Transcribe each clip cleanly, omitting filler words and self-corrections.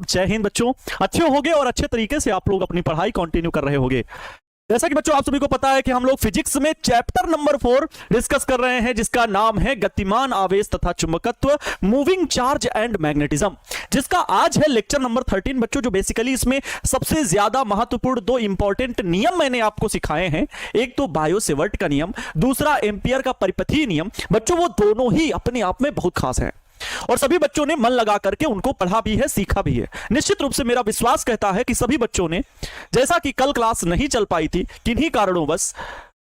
जय हिंद बच्चों। अच्छे होगे और अच्छे तरीके से आप लोग अपनी पढ़ाई कंटिन्यू कर रहे होगे। जैसा कि बच्चों आप सभी को पता है कि हम लोग फिजिक्स में चैप्टर नंबर 4 डिस्कस कर रहे हैं, जिसका नाम है गतिमान आवेश तथा चुंबकत्व, मूविंग चार्ज एंड मैग्नेटिज्म, जिसका आज है लेक्चर नंबर 13 बच्चों। जो बेसिकली इसमें सबसे ज्यादा महत्वपूर्ण दो इंपॉर्टेंट नियम मैंने आपको सिखाए हैं, एक तो बायो-सेवर्ट का नियम, दूसरा एम्पियर का परिपथीय नियम। बच्चों वो दोनों ही अपने आप में बहुत खास है और सभी बच्चों ने मन लगा करके उनको पढ़ा भी है, सीखा भी है। निश्चित रूप से मेरा विश्वास कहता है कि सभी बच्चों ने, जैसा कि कल क्लास नहीं चल पाई थी किन्हीं कारणों बस,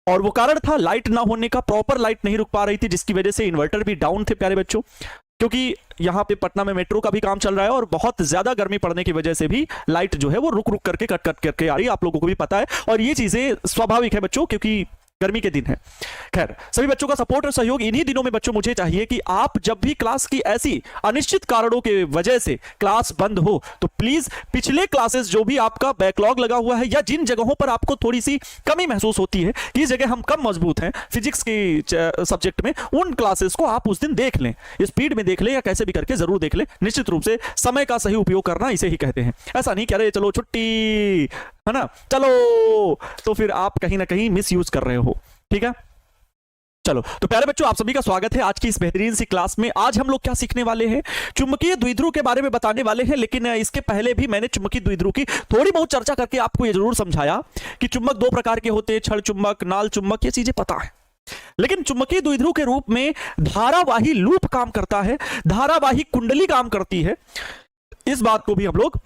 और वो कारण था लाइट ना होने का, प्रॉपर लाइट नहीं रुक पा रही थी, जिसकी वजह से इन्वर्टर भी डाउन थे प्यारे बच्चों, क्योंकि यहां पे पटना में मेट्रो का भी काम चल रहा है और बहुत ज्यादा गर्मी पड़ने की वजह से भी लाइट जो है वो रुक रुक करके कट करके आ रही है। आप लोगों को भी पता है और ये चीजें स्वाभाविक है बच्चों, क्योंकि गर्मी के दिन है। खैर, सभी बच्चों का सपोर्ट और सहयोग इन्हीं दिनों में बच्चों मुझे चाहिए कि आप जब भी क्लास की ऐसी अनिश्चित कारणों के वजह से क्लास बंद हो तो प्लीज पिछले क्लासेस जो भी आपका बैकलॉग लगा हुआ है या जिन जगहों पर आपको थोड़ी सी कमी महसूस होती है कि इस जगह हम कम मजबूत हैं फिजिक्स के सब्जेक्ट में, उन क्लासेस को आप उस दिन देख लें, स्पीड में देख लें या कैसे भी करके जरूर देख लें। निश्चित रूप से समय का सही उपयोग करना इसे ही कहते हैं। ऐसा नहीं कह रहे चलो छुट्टी है ना, चलो, तो फिर आप कहीं ना कहीं मिस यूज कर रहे हो। ठीक है, चलो तो प्यारे बच्चों आप सभी का स्वागत है आज की इस बेहतरीन सी क्लास में। आज हम लोग क्या सीखने वाले हैं, चुंबकीय द्विध्रुव के बारे में बताने वाले हैं। लेकिन इसके पहले भी मैंने चुंबकीय द्विध्रुव की थोड़ी बहुत चर्चा करके आपको यह जरूर समझाया कि चुंबक दो प्रकार के होते हैं, क्षण चुंबक, नाल चुंबक, ये चीजें पता है। लेकिन चुंबकीय द्विध्रुव के रूप में धारावाही लूप काम करता है, धारावाही कुंडली काम करती है, इस बात को भी हम लोग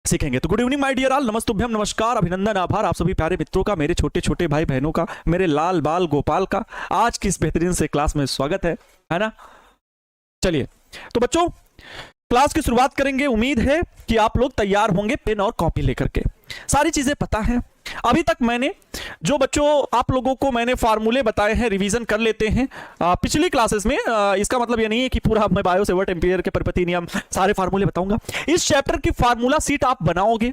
सीखेंगे। तो good evening my dear all, नमस्तुभ्यम, नमस्कार, अभिनंदन, आभार आप सभी प्यारे मित्रों का, मेरे छोटे छोटे भाई बहनों का, मेरे लाल बाल गोपाल का आज की इस बेहतरीन से क्लास में स्वागत है ना। चलिए तो बच्चों क्लास की शुरुआत करेंगे। उम्मीद है कि आप लोग तैयार होंगे पेन और कॉपी लेकर के। सारी चीजें पता है, अभी तक मैंने जो बच्चों आप लोगों को मैंने फार्मूले बताए हैं, रिवीजन कर लेते हैं पिछली क्लासेस में। इसका मतलब ये नहीं है कि पूरा मैं बायो-सेवर्ट, एम्पियर के परिपथीय नियम सारे फार्मूले बताऊंगा। इस चैप्टर की फार्मूला सीट आप बनाओगे,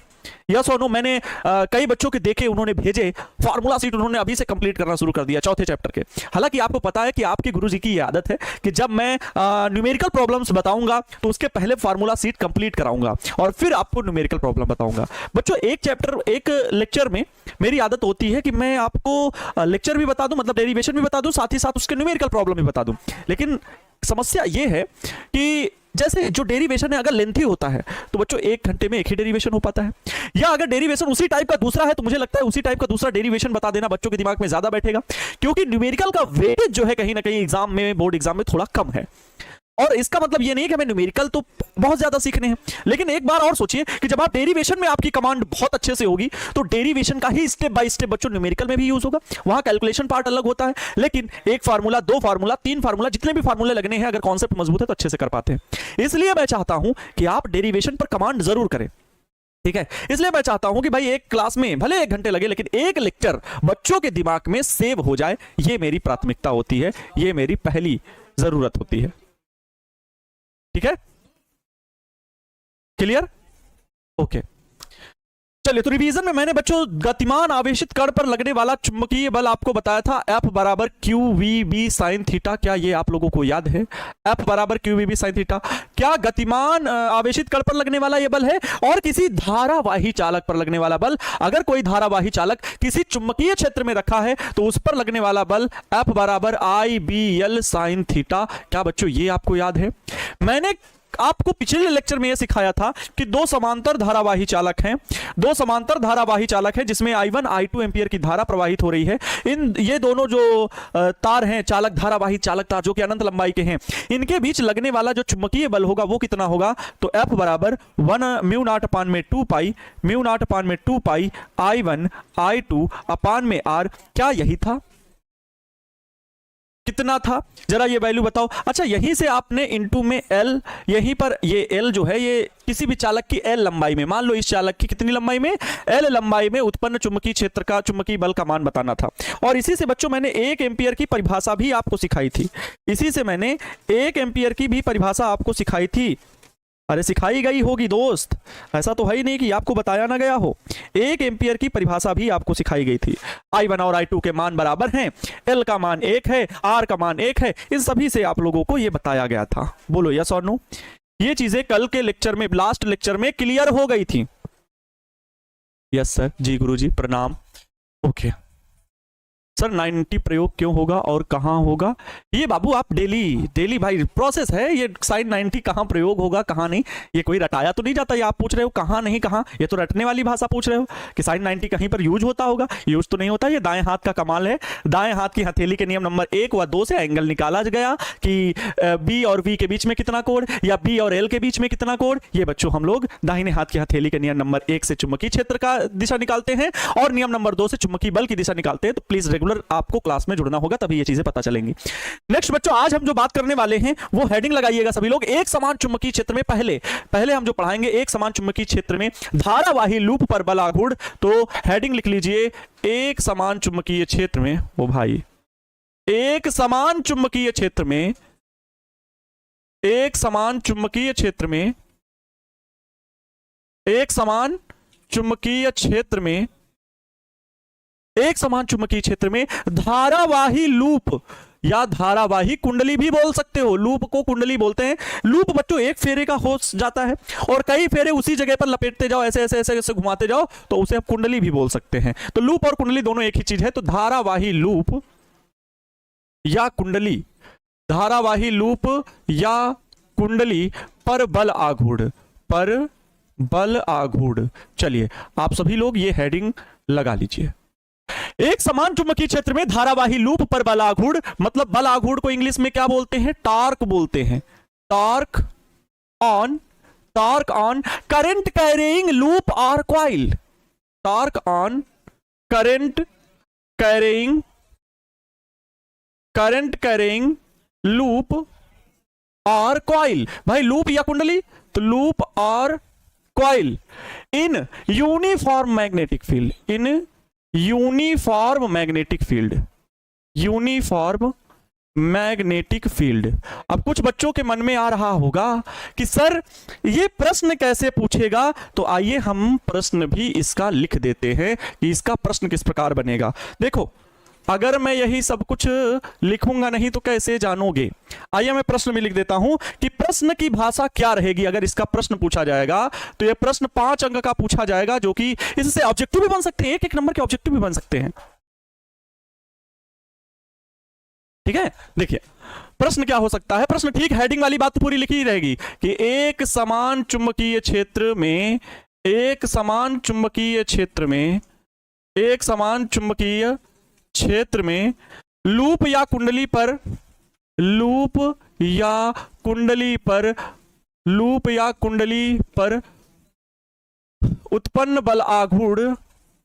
यस और नो। मैंने कई बच्चों के देखे, उन्होंने भेजे फार्मूला सीट, उन्होंने अभी से कंप्लीट करना शुरू कर दिया चौथे चैप्टर के। हालांकि आपको पता है कि आपके गुरुजी की ये आदत है कि जब मैं न्यूमेरिकल प्रॉब्लम्स बताऊंगा तो उसके पहले फार्मूला सीट कंप्लीट कराऊंगा और फिर आपको न्यूमेरिकल प्रॉब्लम बताऊंगा। बच्चों एक चैप्टर, एक लेक्चर में मेरी आदत होती है कि मैं आपको लेक्चर भी बता दूं, मतलब डेरिवेशन भी बता दूं, साथ ही साथ उसके न्यूमेरिकल प्रॉब्लम भी बता दूं। लेकिन समस्या यह है कि जैसे जो डेरिवेशन है अगर लेंथी होता है तो बच्चों 1 घंटे में एक ही डेरिवेशन हो पाता है, या अगर डेरिवेशन उसी टाइप का दूसरा है तो मुझे लगता है उसी टाइप का दूसरा डेरिवेशन बता देना बच्चों के दिमाग में ज्यादा बैठेगा, क्योंकि न्यूमेरिकल का वेटेज जो है कहीं ना कहीं एग्जाम में, बोर्ड एग्जाम में थोड़ा कम है। और इसका मतलब ये नहीं है कि हमें न्यूमेरिकल तो बहुत ज्यादा सीखने हैं, लेकिन एक बार और सोचिए कि जब आप डेरिवेशन में आपकी कमांड बहुत अच्छे से होगी तो डेरिवेशन का ही स्टेप बाय स्टेप बच्चों न्यूमेरिकल में भी यूज होगा। वहां कैलकुलेशन पार्ट अलग होता है, लेकिन एक फार्मूला, 2 फार्मूला, 3 फार्मूला, जितने भी फार्मूले लगने हैं, अगर कॉन्सेप्ट मजबूत है तो अच्छे से कर पाते हैं। इसलिए मैं चाहता हूं कि आप डेरिवेशन पर कमांड जरूर करें, ठीक है। इसलिए मैं चाहता हूं कि भाई एक क्लास में भले 1 घंटे लगे लेकिन एक लेक्चर बच्चों के दिमाग में सेव हो जाए, ये मेरी प्राथमिकता होती है, ये मेरी पहली जरूरत होती है। ठीक है, क्लियर, ओके। चलिए तो रिवीजन में मैंने बच्चों गतिमान आवेशित कण पर लगने वाला चुंबकीय बल आपको बताया था F बराबर QVB sin थीटा। क्या ये आप लोगों को याद है? F बराबर QVB sin थीटा क्या गतिमान आवेशित कण पर लगने वाला ये बल है और किसी धारावाही चालक पर लगने वाला बल। अगर कोई धारावाही चालक किसी चुंबकीय क्षेत्र में रखा है तो उस पर लगने वाला बल F बराबर IBL sin थीटा। क्या बच्चों ये आपको याद है? मैंने आपको पिछले लेक्चर में यह सिखाया था कि 2 समांतर धारावाही चालक हैं, 2 समांतर धारावाही चालक हैं जिसमें I1 I2 एम्पियर की धारा प्रवाहित हो रही है। ये दोनों जो तार हैं, चालक, धारावाही चालक तार जो कि अनंत लंबाई के हैं, इनके बीच लगने वाला जो चुंबकीय बल होगा वो कितना होगा? तो F बराबर 1 म्यू नॉट अपान में 2 पाई, म्यू नॉट अपान में 2 पाई I1 I2 अपान में R। क्या यही था? कितना था जरा ये वैल्यू बताओ। अच्छा, यहीं से आपने इनटू में L, यहीं पर ये L जो है ये किसी भी चालक की L लंबाई में, मान लो इस चालक की कितनी लंबाई में? L लंबाई में उत्पन्न चुंबकीय क्षेत्र का, चुंबकीय बल का मान बताना था। और इसी से बच्चों मैंने 1 एम्पियर की परिभाषा भी आपको सिखाई थी, इसी से मैंने 1 एम्पियर की भी परिभाषा आपको सिखाई थी। अरे सिखाई गई होगी दोस्त, ऐसा तो है ही नहीं कि आपको बताया ना गया हो। 1 एम्पियर की परिभाषा भी आपको सिखाई गई थी। I1 और I2 के मान बराबर हैं, L का मान 1 है, R का मान 1 है, इन सभी से आप लोगों को यह बताया गया था। बोलो यस और नो। ये चीजें कल के लेक्चर में, लास्ट लेक्चर में क्लियर हो गई थी। यस सर, जी गुरुजी प्रणाम। ओके सर, 90 प्रयोग क्यों होगा और कहां होगा? ये बाबू आप डेली भाई प्रोसेस है ये। साइन 90 कहां प्रयोग होगा कहां नहीं, ये कोई रटाया तो नहीं जाता। ये आप पूछ रहे हो कहां नहीं कहां, ये तो रटने वाली भाषा पूछ रहे हो कि साइन 90 कहीं पर यूज होता होगा। यूज तो नहीं होता। ये दाएं हाथ का कमाल है। दाएं हाथ की हथेली के नियम नंबर 1 व 2 से एंगल निकाला गया कि बी और वी के बीच में कितना कोण, या बी और एल के बीच में कितना कोण। ये बच्चों हम लोग दाहिने हाथ की हथेली के नियम नंबर 1 से चुंबकीय क्षेत्र का दिशा निकालते हैं और नियम नंबर 2 से चुंबकीय बल की दिशा निकालते हैं। तो प्लीज रेगुलर आपको क्लास में जुड़ना होगा, तभी ये चीजें पता चलेंगी। नेक्स्ट बच्चों, आज हम जो बात करने वाले हैं वो हेडिंग लगाइएगा सभी लोग। एक समान चुंबकीय क्षेत्र में पहले हम जो पढ़ाएंगे, एक समान चुंबकीय क्षेत्र में धारावाही लूप पर बल आघूर्ण। तो हेडिंग लिख लीजिए, एक समान चुंबकीय क्षेत्र में, ओ भाई, एक समान चुंबकीय क्षेत्र में, एक समान चुंबकीय क्षेत्र में, एक समान चुंबकीय क्षेत्र में, एक समान चुंबकीय क्षेत्र में धारावाही लूप या धारावाही कुंडली भी बोल सकते हो। लूप को कुंडली बोलते हैं। लूप बच्चों एक फेरे का हो जाता है और कई फेरे उसी जगह पर लपेटते जाओ, ऐसे ऐसे ऐसे ऐसे घुमाते जाओ, तो उसे आप कुंडली भी बोल सकते हैं। तो लूप और कुंडली दोनों एक ही चीज है। तो धारावाही लूप या कुंडली, धारावाही लूप या कुंडली पर बल आघूर्ण, पर बल आघूर्ण। चलिए आप सभी लोग ये हेडिंग लगा लीजिए। एक समान चुंबकीय क्षेत्र में धारावाही लूप पर बल आघूर्ण, मतलब बल आघूर्ण को इंग्लिश में क्या बोलते हैं? टॉर्क बोलते हैं। Torque on, torque on current carrying loop और coil. Torque on current carrying loop और कॉइल। भाई लूप या कुंडली, तो लूप और coil in uniform magnetic field, in uniform magnetic field, uniform magnetic field. अब कुछ बच्चों के मन में आ रहा होगा कि सर ये प्रश्न कैसे पूछेगा, तो आइए हम प्रश्न भी इसका लिख देते हैं कि इसका प्रश्न किस प्रकार बनेगा। देखो अगर मैं यही सब कुछ लिखूंगा नहीं तो कैसे जानोगे। आइए मैं प्रश्न भी लिख देता हूं कि प्रश्न की भाषा क्या रहेगी। अगर इसका प्रश्न पूछा जाएगा तो यह प्रश्न 5 अंक का पूछा जाएगा, जो कि इससे ऑब्जेक्टिव भी बन सकते हैं, एक नंबर के ऑब्जेक्टिव भी बन सकते हैं। ठीक है, देखिए प्रश्न क्या हो सकता है। प्रश्न ठीक हेडिंग वाली बात पूरी लिखी रहेगी कि एक समान चुंबकीय क्षेत्र में, एक समान चुंबकीय क्षेत्र में, एक समान चुंबकीय क्षेत्र में लूप या कुंडली पर, लूप या कुंडली पर, लूप या कुंडली पर उत्पन्न बल आघूर्ण,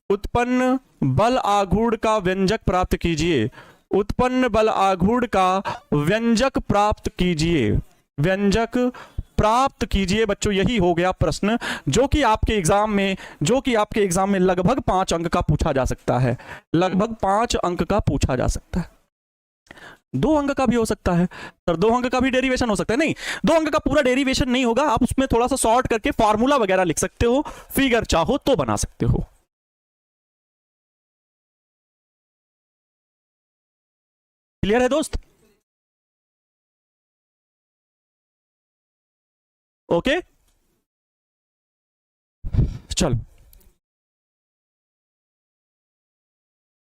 उत्पन्न बल आघूर्ण का व्यंजक प्राप्त कीजिए। उत्पन्न बल आघूर्ण का व्यंजक प्राप्त कीजिए, व्यंजक प्राप्त कीजिए। बच्चों यही हो गया प्रश्न, जो कि आपके एग्जाम में लगभग 5 अंक का पूछा जा सकता है, लगभग 5 अंक का पूछा जा सकता है। 2 अंक का भी हो सकता है सर, 2 अंक का भी डेरिवेशन हो सकता है। नहीं, 2 अंक का पूरा डेरिवेशन नहीं होगा, आप उसमें थोड़ा सा शॉर्ट करके फार्मूला वगैरह लिख सकते हो, फिगर चाहो तो बना सकते हो। क्लियर है दोस्त? ओके चल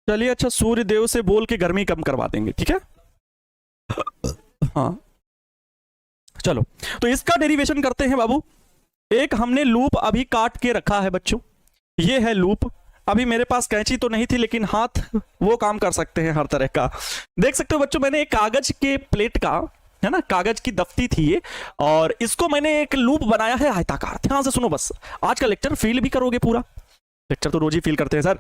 चलिए, अच्छा सूर्य देव से बोल के गर्मी कम करवा देंगे, ठीक है। हाँ चलो, तो इसका डेरिवेशन करते हैं बाबू। एक हमने लूप अभी काट के रखा है बच्चों, ये है लूप। अभी मेरे पास कैंची तो नहीं थी, लेकिन हाथ वो काम कर सकते हैं हर तरह का। देख सकते हो बच्चों, मैंने एक कागज के प्लेट का, है ना, कागज की दफ्ती थी ये, और इसको मैंने एक लूप बनाया है आयताकार। ध्यान से सुनो बस, आज का लेक्चर फील भी करोगे पूरा। लेक्चर तो रोज ही फील करते हैं सर।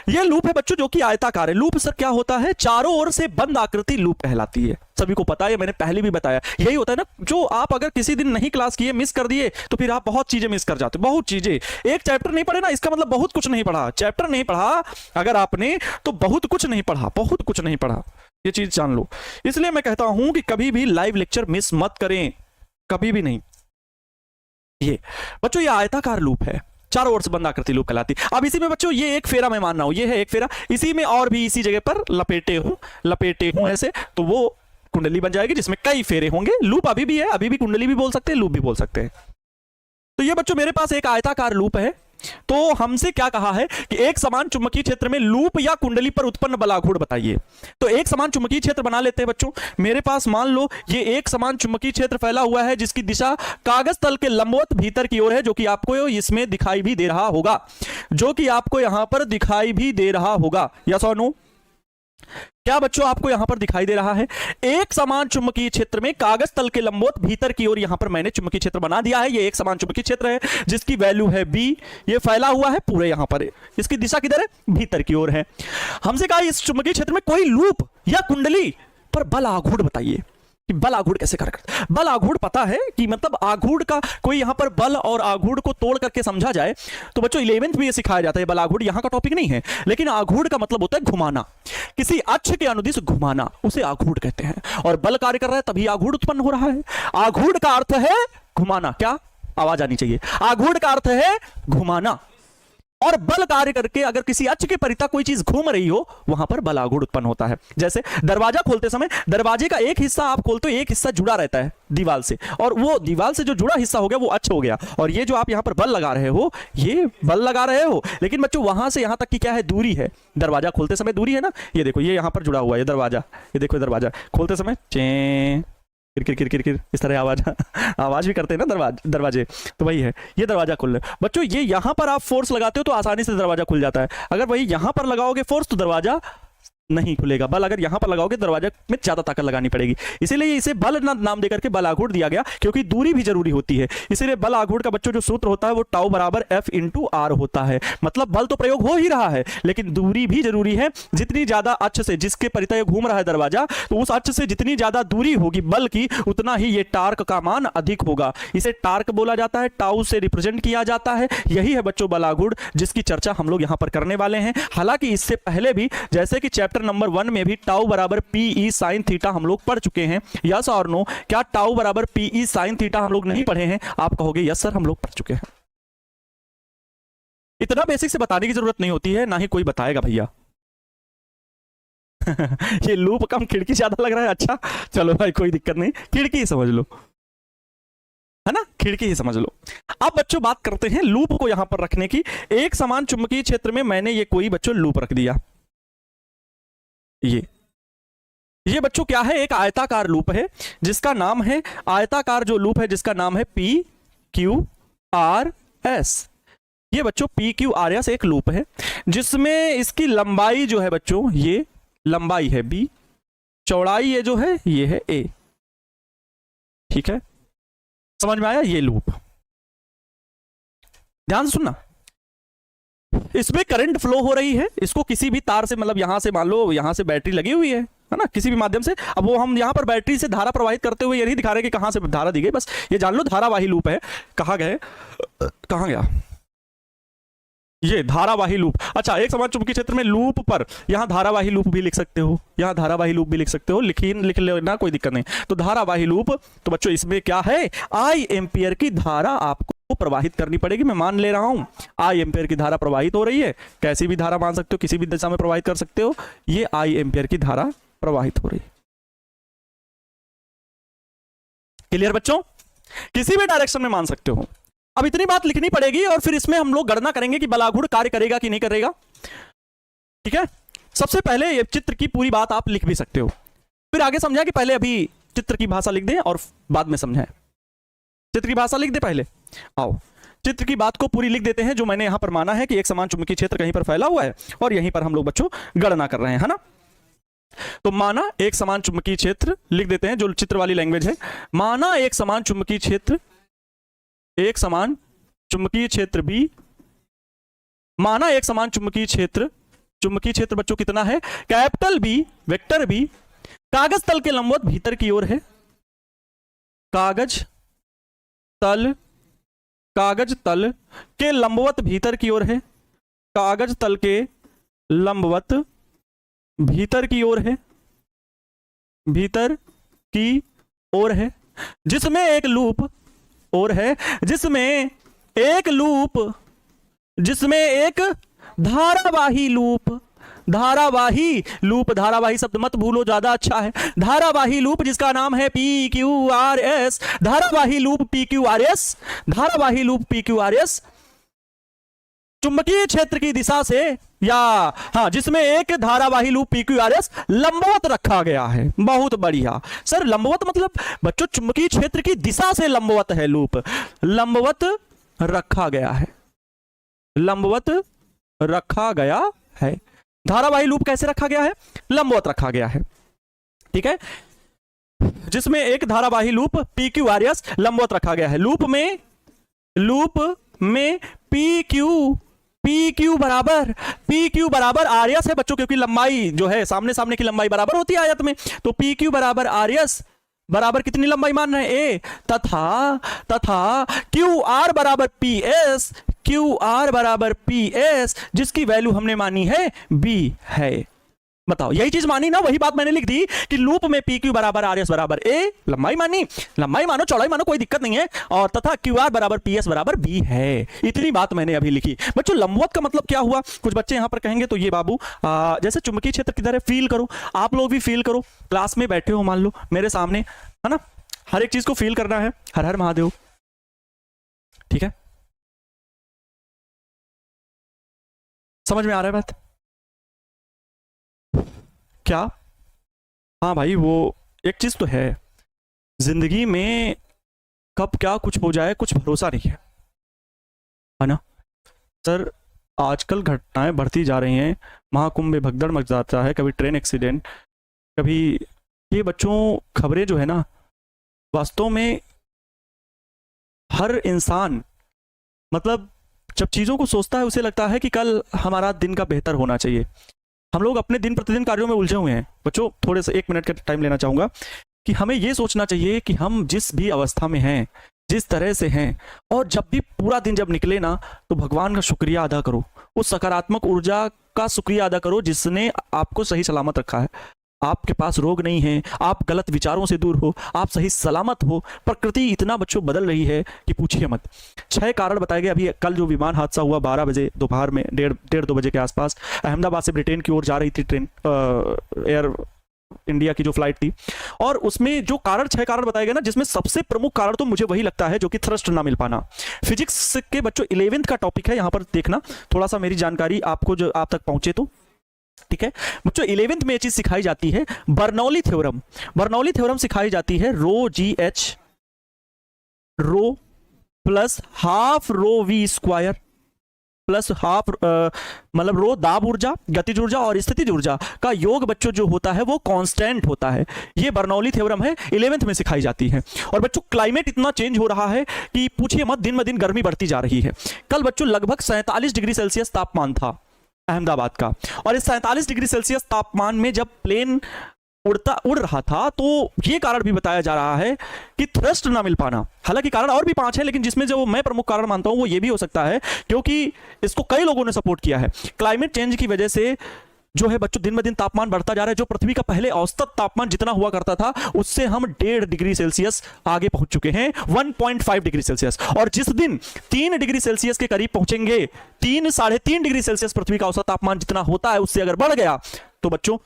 ये लूप है बच्चों जो कि आयताकार है। लूप सर क्या होता है? चारों ओर से बंद आकृति लूप कहलाती है। सभी को पता है, मैंने पहले भी बताया। यही होता है ना, जो आप अगर किसी दिन नहीं क्लास किए, मिस कर दिए, तो फिर आप बहुत चीजें मिस कर जाते हो। बहुत चीजें, एक चैप्टर नहीं पढ़े ना, इसका मतलब बहुत कुछ नहीं पढ़ा। चैप्टर नहीं पढ़ा अगर आपने, तो बहुत कुछ नहीं पढ़ा, बहुत कुछ नहीं पढ़ा। ये चीज जान लो। इसलिए मैं कहता हूं कि कभी भी लाइव लेक्चर मिस मत करें, कभी भी नहीं। ये बच्चों ये आयताकार लूप है, चारों ओर से बंद आकृति लूप कहलाती। अब इसी में बच्चों ये एक फेरा मैं मान रहा हूं, ये है एक फेरा, इसी में और भी इसी जगह पर लपेटे हूं ऐसे, तो वो कुंडली बन जाएगी जिसमें कई फेरे होंगे। लूप अभी भी है, अभी भी कुंडली भी बोल सकते हैं, लूप भी बोल सकते हैं। तो ये बच्चों मेरे पास एक आयताकार लूप है। तो हमसे क्या कहा है कि एक समान चुंबकीय क्षेत्र में लूप या कुंडली पर उत्पन्न बल आघूर्ण बताइए। तो एक समान चुंबकीय क्षेत्र बना लेते हैं बच्चों। मेरे पास मान लो ये एक समान चुंबकीय क्षेत्र फैला हुआ है जिसकी दिशा कागज तल के लंबवत भीतर की ओर है, जो कि आपको इसमें दिखाई भी दे रहा होगा, जो कि आपको यहां पर दिखाई भी दे रहा होगा। यस और नो? क्या बच्चों आपको यहां पर दिखाई दे रहा है? एक समान चुंबकीय क्षेत्र में कागज तल के लंबवत भीतर की ओर यहां पर मैंने चुंबकीय क्षेत्र बना दिया है। ये एक समान चुंबकीय क्षेत्र है जिसकी वैल्यू है b। ये फैला हुआ है पूरे यहां पर, इसकी दिशा किधर है? भीतर की ओर है। हमसे कहा इस चुंबकीय क्षेत्र में कोई लूप या कुंडली पर बल आघूर्ण बताइए कि बल आघूर्ण कैसे कार्य करता है। बल आघूर्ण पता है कि मतलब आघूर्ण का कोई यहां पर बल और आघूर्ण को तोड़ करके समझा जाए तो बच्चों 11th में ये सिखाया जाता है। बल आघूर्ण यहां का टॉपिक नहीं है, लेकिन आघूर्ण का मतलब होता है घुमाना, किसी अक्ष के अनुदिश घुमाना, उसे आघूर्ण कहते हैं। और बल कार्य कर रहा है तभी आघूर्ण उत्पन्न हो रहा है। आघूर्ण का अर्थ है घुमाना। क्या आवाज आनी चाहिए? आघूर्ण का अर्थ है घुमाना। और बल कार्य करके अगर किसी अक्ष के परितः कोई चीज घूम रही हो वहां पर बल आघूर्ण उत्पन्न होता है। जैसे दरवाजा खोलते समय दरवाजे का एक हिस्सा आप खोलते हो, एक हिस्सा जुड़ा रहता है दीवार से, और वो दीवार से जो जुड़ा हिस्सा हो गया वो अक्ष हो गया। और ये जो आप यहां पर बल लगा रहे हो, ये बल लगा रहे हो, लेकिन बच्चों वहां से यहां तक की क्या है? दूरी है। दरवाजा खोलते समय दूरी है ना, ये देखो ये यहां पर जुड़ा हुआ है दरवाजा, ये देखो दरवाजा खोलते समय चे किर किर किर किर इस तरह आवाज भी करते हैं ना दरवाजे, तो वही है। ये दरवाजा खुल रहा है बच्चों, ये यहां पर आप फोर्स लगाते हो तो आसानी से दरवाजा खुल जाता है। अगर वही यहां पर लगाओगे फोर्स तो दरवाजा नहीं खुलेगा। बल अगर यहां पर लगाओगे दरवाजा में ज्यादा ताकत लगानी पड़ेगी, इसीलिए इसे बल नाम देकर के बल आघूर्ण दिया गया, क्योंकि दूरी भी जरूरी होती है। इसीलिए बल आघूर्ण का बच्चों जो सूत्र होता है वो टाउ बराबर F इंटू आर होता है। मतलब बल तो प्रयोग हो ही रहा है लेकिन दूरी भी जरूरी है। जितनी ज्यादा अक्ष से जिसके परितः घूम रहा है दरवाजा, तो उस अक्ष से जितनी ज्यादा दूरी होगी बल की, उतना ही ये टार्क का मान अधिक होगा। इसे टार्क बोला जाता है, टाउ से रिप्रेजेंट किया जाता है। यही है बच्चों बल आघूर्ण, जिसकी चर्चा हम लोग यहां पर करने वाले हैं। हालांकि इससे पहले भी जैसे कि चैप्टर नंबर 1 में भी टाउ बराबर पीई साइन थीटा हम लोग पढ़ चुके हैं। यस और नो? क्या टाउ बराबर पीई साइन थीटा हम लोग नहीं पढ़े हैं? आप कहोगे यस सर हम लोग पढ़ चुके हैं। इतना बेसिक से बताने की जरूरत नहीं होती है, ना ही कोई बताएगा भैया। ये लूप कम खिड़की ज्यादा लग रहा है। अच्छा चलो भाई कोई दिक्कत नहीं, खिड़की ही समझ लो, है ना, खिड़की ही समझ लो। अब बच्चों बात करते हैं लूप को यहां पर रखने की। एक समान चुंबकीय क्षेत्र में मैंने ये कोई बच्चों लूप रख दिया। ये बच्चों क्या है? एक आयताकार लूप है जिसका नाम है, आयताकार जो लूप है जिसका नाम है पी क्यू आर एस। ये बच्चों पी क्यू आर एस एक लूप है जिसमें इसकी लंबाई जो है बच्चों, ये लंबाई है बी, चौड़ाई ये जो है ये है ए। ठीक है, समझ में आया? ये लूप ध्यान से सुनना, इसमें करंट फ्लो हो रही है। इसको किसी भी तार से, मतलब यहां से मान लो यहां से बैटरी लगी हुई है ना, किसी भी माध्यम से। अब वो हम यहां पर बैटरी से धारा प्रवाहित करते हुए ये नहीं दिखा रहे कि कहां से धारा दी गई, बस ये जान लो धारावाही लूप है। कहां गया ये धारावाही लूप? अच्छा, एक समान चुंबकीय क्षेत्र में लूप पर यहां धारावाही लूप भी लिख सकते हो, यहां धारावाही लूप भी लिख सकते हो, लिख लेना कोई दिक्कत नहीं। तो धारावाही लूप, तो बच्चों इसमें क्या है? आई एम्पियर की धारा आपको प्रवाहित करनी पड़ेगी। मैं मान ले रहा हूं आई एम्पियर की धारा प्रवाहित हो रही है। कैसी भी धारा मान सकते हो, किसी भी दिशा में प्रवाहित कर सकते हो। ये आई एम्पियर की धारा प्रवाहित हो रही है। क्लियर बच्चों? किसी भी डायरेक्शन में मान सकते हो। अब इतनी बात लिखनी पड़ेगी और फिर इसमें हम लोग गणना करेंगे कि बल आघूर्ण कार्य करेगा कि नहीं करेगा। ठीक है, सबसे पहले ये चित्र की पूरी बात आप लिख भी सकते हो, फिर आगे समझा कि पहले अभी चित्र की भाषा लिख दें और बाद में समझाएं। चित्र की भाषा लिख दे पहले। आओ चित्र की बात को पूरी लिख देते हैं, जो मैंने यहां पर माना है कि एक समान चुंबकीय क्षेत्र कहीं पर फैला हुआ है और यहीं पर हम लोग बच्चों गणना कर रहे हैं, है ना। तो माना एक समान चुंबकीय क्षेत्र, लिख देते हैं जो चित्र वाली लैंग्वेज है। माना एक समान चुंबकीय क्षेत्र, एक समान चुंबकीय क्षेत्र भी, माना एक समान चुंबकीय क्षेत्र बच्चों कितना है? कैपिटल बी, वेक्टर बी, कागज तल के लंबवत भीतर की ओर है। कागज तल के लंबवत भीतर की ओर है। कागज तल के लंबवत भीतर की ओर है, भीतर की ओर है, जिसमें एक लूप और है, जिसमें एक धारावाही लूप धारावाही लूप, धारावाही शब्द मत भूलो, ज्यादा अच्छा है। धारावाही लूप जिसका नाम है PQRS, धारावाही लूप PQRS, धारावाही लूप PQRS चुंबकीय क्षेत्र की दिशा से, या हाँ, जिसमें एक धारावाही लूप PQRS लंबवत रखा गया है। बहुत बढ़िया सर, लंबवत मतलब बच्चों चुंबकीय क्षेत्र की दिशा से लंबवत है लूप, लंबवत रखा गया है, लंबवत रखा गया है। धारावाही लूप कैसे रखा गया है? लंबवत रखा गया है, ठीक है, जिसमें एक धारावाही लूप PQRS लंबवत रखा गया है। लूप में PQ बराबर RS है बच्चों, क्योंकि लंबाई जो है सामने सामने की लंबाई बराबर होती है आयत में, तो PQ बराबर RS बराबर कितनी लंबाई मान रहे हैं? A, तथा QR बराबर PS, जिसकी वैल्यू हमने मानी है B है। बताओ, यही चीज मानी ना, वही बात मैंने लिख दी कि लूप में PQ बराबर RS बराबर A, लंबाई मानो चौड़ाई मानो, कोई दिक्कत नहीं है, और तथा QR बराबर PS बराबर B है। इतनी बात मैंने अभी लिखी। बच्चों लंबवत का मतलब क्या हुआ? कुछ बच्चे यहां पर कहेंगे तो ये बाबू जैसे चुंबकीय क्षेत्र की तरह फील करो, आप लोग भी फील करो, क्लास में बैठे हो मान लो मेरे सामने, है ना, हर एक चीज को फील करना है। हर हर महादेव, ठीक है, समझ में आ रहा है बात क्या? हाँ भाई, वो एक चीज तो है, जिंदगी में कब क्या कुछ हो जाए कुछ भरोसा नहीं है ना सर। आजकल घटनाएं बढ़ती जा रही हैं, महाकुंभ में भगदड़ मच जाता है, कभी ट्रेन एक्सीडेंट, कभी ये बच्चों खबरें जो है ना, वास्तव में हर इंसान मतलब जब चीज़ों को सोचता है उसे लगता है कि कल हमारा दिन का बेहतर होना चाहिए। हम लोग अपने दिन प्रतिदिन कार्यों में उलझे हुए हैं बच्चों। थोड़े से 1 मिनट का टाइम लेना चाहूँगा कि हमें ये सोचना चाहिए कि हम जिस भी अवस्था में हैं, जिस तरह से हैं, और जब भी पूरा दिन जब निकले ना, तो भगवान का शुक्रिया अदा करो, उस सकारात्मक ऊर्जा का शुक्रिया अदा करो जिसने आपको सही सलामत रखा है। आपके पास रोग नहीं है, आप गलत विचारों से दूर हो, आप सही सलामत हो। प्रकृति इतना बच्चों बदल रही है कि पूछिए मत। 6 कारण बताए गए। अभी कल जो विमान हादसा हुआ 12 बजे दोपहर में, 1:30-2 बजे के आसपास, अहमदाबाद से ब्रिटेन की ओर जा रही थी ट्रेन, एयर इंडिया की जो फ्लाइट थी, और उसमें जो कारण 6 कारण बताए गए ना, जिसमें सबसे प्रमुख कारण तो मुझे वही लगता है जो कि थ्रस्ट ना मिल पाना। फिजिक्स के बच्चों 11th का टॉपिक है, यहां पर देखना थोड़ा सा मेरी जानकारी आपको जो आप तक पहुंचे तो, ठीक है बच्चों। 11th में ये चीज सिखाई जाती है, बर्नौली थ्योरम। बर्नौली थ्योरम सिखाई जाती है, rho GH rho plus half rho V square plus half मतलब रो दाब ऊर्जा, गतिज ऊर्जा और स्थितिज ऊर्जा का योग बच्चों जो होता है वो कांस्टेंट होता है। ये बर्नौली थ्योरम है, 11th में सिखाई जाती है। और बच्चों क्लाइमेट इतना चेंज हो रहा है कि पूछिए मत, दिन ब दिन गर्मी बढ़ती जा रही है। कल बच्चों लगभग 47 डिग्री सेल्सियस तापमान था अहमदाबाद का, और इस 47 डिग्री सेल्सियस तापमान में जब प्लेन उड़ रहा था, तो ये कारण भी बताया जा रहा है कि थ्रस्ट ना मिल पाना। हालांकि कारण और भी 5 है, लेकिन जिसमें जो मैं प्रमुख कारण मानता हूं वो ये भी हो सकता है, क्योंकि इसको कई लोगों ने सपोर्ट किया है। क्लाइमेट चेंज की वजह से जो है बच्चों दिन ब दिन तापमान बढ़ता जा रहा है। जो पृथ्वी का पहले औसत तापमान जितना हुआ करता था, उससे हम 1.5 डिग्री सेल्सियस आगे पहुंच चुके हैं, 1.5 डिग्री सेल्सियस। और जिस दिन 3 डिग्री सेल्सियस के करीब पहुंचेंगे, 3-3.5 डिग्री सेल्सियस पृथ्वी का औसत तापमान जितना होता है, उससे अगर बढ़ गया तो बच्चों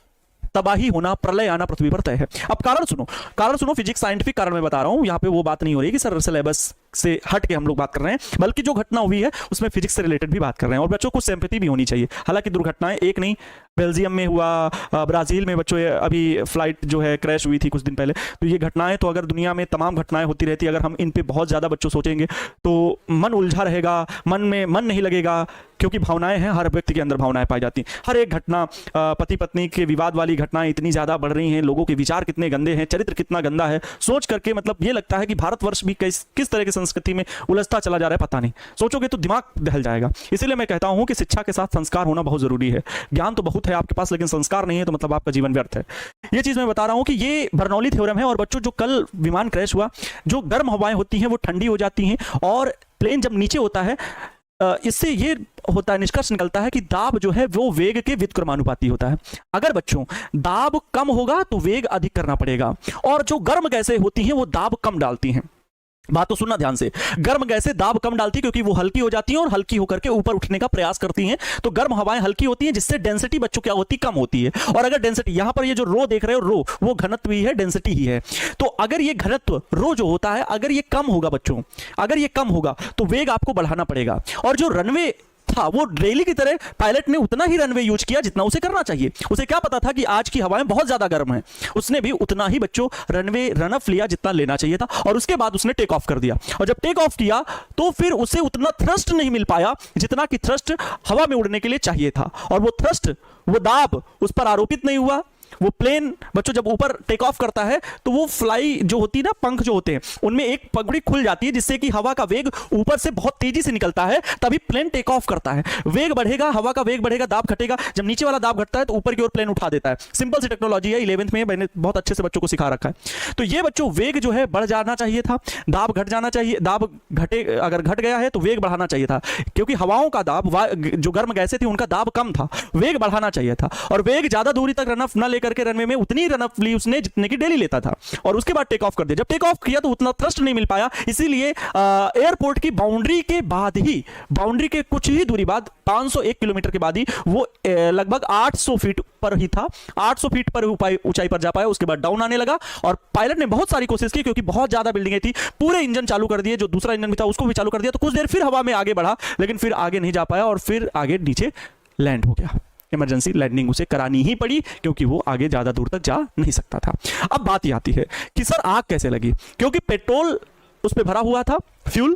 तबाही होना, प्रलय आना पृथ्वी पर तय है। अब कारण सुनो, फिजिक्स साइंटिफिक कारण मैं बता रहा हूं। यहां पे वो बात नहीं हो रही कि सर सिलेबस से हट के हम लोग बात कर रहे हैं, बल्कि जो घटना हुई है उसमें फिजिक्स से रिलेटेड भी बात कर रहे हैं। और बच्चों को सिंपैथी भी होनी चाहिए। हालांकि दुर्घटनाएं एक नहीं, बेल्जियम में हुआ, ब्राजील में बच्चों अभी फ्लाइट जो है क्रैश हुई थी कुछ दिन पहले। तो ये घटनाएं तो अगर दुनिया में तमाम घटनाएं होती रहती, अगर हम इन पे बहुत ज़्यादा बच्चों सोचेंगे तो मन उलझा रहेगा, मन में मन नहीं लगेगा, क्योंकि भावनाएं हैं, हर व्यक्ति के अंदर भावनाएं पाई जाती हैं। हर एक घटना, पति पत्नी के विवाद वाली घटनाएं इतनी ज़्यादा बढ़ रही हैं, लोगों के विचार कितने गंदे हैं, चरित्र कितना गंदा है, सोच करके मतलब ये लगता है कि भारतवर्ष भी किस तरह की संस्कृति में उलझता चला जा रहा है पता नहीं। सोचोगे तो दिमाग दहल जाएगा। इसीलिए मैं कहता हूं कि शिक्षा के साथ संस्कार होना बहुत जरूरी है। ज्ञान तो बहुत है आपके पास, लेकिन संस्कार नहीं है तो मतलब आपका जीवन व्यर्थ है। ये चीज मैं बता रहा हूं कि ये बर्नौली थ्योरम है। और बच्चों जो कल विमान क्रैश हुआ, जो गर्म हवाएं होती हैं वो ठंडी हो जाती हैं, और प्लेन जब नीचे होता है, इससे ये होता है, निष्कर्ष निकलता है कि दाब जो है वो वेग के व्युत्क्रमानुपाती होता है। अगर बच्चों दाब कम होगा तो वेग अधिक करना पड़ेगा, और जो गर्म गैसें होती हैं वो दाब कम डालती हैं। बात तो सुनना ध्यान से। गर्म गैसें दाब कम डालती है क्योंकि वो हल्की हो जाती हैं और हल्की होकर के ऊपर उठने का प्रयास करती हैं। तो गर्म हवाएं हल्की होती हैं जिससे डेंसिटी बच्चों क्या होती कम होती है। और अगर डेंसिटी यहां पर ये जो रो देख रहे हो, रो वो घनत्व ही है, डेंसिटी ही है। तो अगर ये घनत्व रो जो होता है अगर ये कम होगा बच्चों, अगर ये कम होगा तो वेग आपको बढ़ाना पड़ेगा। और जो रनवे था वो डेली की तरह पायलट ने उतना ही रनवे यूज किया जितना उसे करना चाहिए। उसे क्या पता था कि आज की हवाएं बहुत ज्यादा गर्म हैं, उसने भी उतना ही बच्चों रनवे रनअप लिया जितना लेना चाहिए था और उसके बाद उसने टेक ऑफ कर दिया। और जब टेक ऑफ किया तो फिर उसे उतना थ्रस्ट नहीं मिल पाया जितना कि थ्रस्ट हवा में उड़ने के लिए चाहिए था। और वो थ्रस्ट, वो दाब उस पर आरोपित नहीं हुआ। वो प्लेन बच्चों जब ऊपर टेक ऑफ करता है तो वो फ्लाई जो होती है ना, पंख जो होते हैं उनमें एक पगड़ी खुल जाती है जिससे कि हवा का वेग ऊपर से बहुत तेजी से निकलता है, तभी प्लेन टेक ऑफ करता है। वेग बढ़ेगा, हवा का वेग बढ़ेगा, दाब घटेगा। जब नीचे वाला दाब घटता है तो ऊपर की ओर प्लेन उठा देता है। सिंपल सी टेक्नोलॉजी है, 11th में मैंने बहुत अच्छे से बच्चों को सिखा रखा है। तो ये बच्चों वेग जो है बढ़ जाना चाहिए था, दाब घट जाना चाहिए। दाब घटे, अगर घट गया है तो वेग बढ़ाना चाहिए था क्योंकि हवाओं का दाब, जो गर्म गैसें थी उनका दाब कम था, वेग बढ़ाना चाहिए था। और वेग ज्यादा दूरी तक रनअप न लेकर के रनवे में उतनी रनअप ली उसने जितने की डेली लेता था और उसके बाद टेक ऑफ कर दिया। जब टेक ऑफ किया तो उतना थ्रस्ट नहीं मिल पाया, इसीलिए एयरपोर्ट की बाउंड्री के बाद ही, बाउंड्री के कुछ ही दूरी बाद 501 किलोमीटर के बाद ही वो लगभग 800 फीट पर ही था। 800 फीट पर ऊंचाई पर जा पाया, उसके बाद डाउन आने लगा। और पायलट ने बहुत सारी कोशिश की क्योंकि बहुत ज्यादा बिल्डिंगें थी, पूरे इंजन चालू कर दिए, जो दूसरा इंजन भी था उसको भी चालू कर दिया। तो कुछ देर फिर हवा में आगे बढ़ा लेकिन फिर आगे नहीं जा पाया और फिर आगे नीचे लैंड हो गया। इमरजेंसी लैंडिंग उसे करानी ही पड़ी क्योंकि वो आगे ज्यादा दूर तक जा नहीं सकता था। अब बात ये आती है कि सर आग कैसे लगी, क्योंकि पेट्रोल उस पे भरा हुआ था, फ्यूल,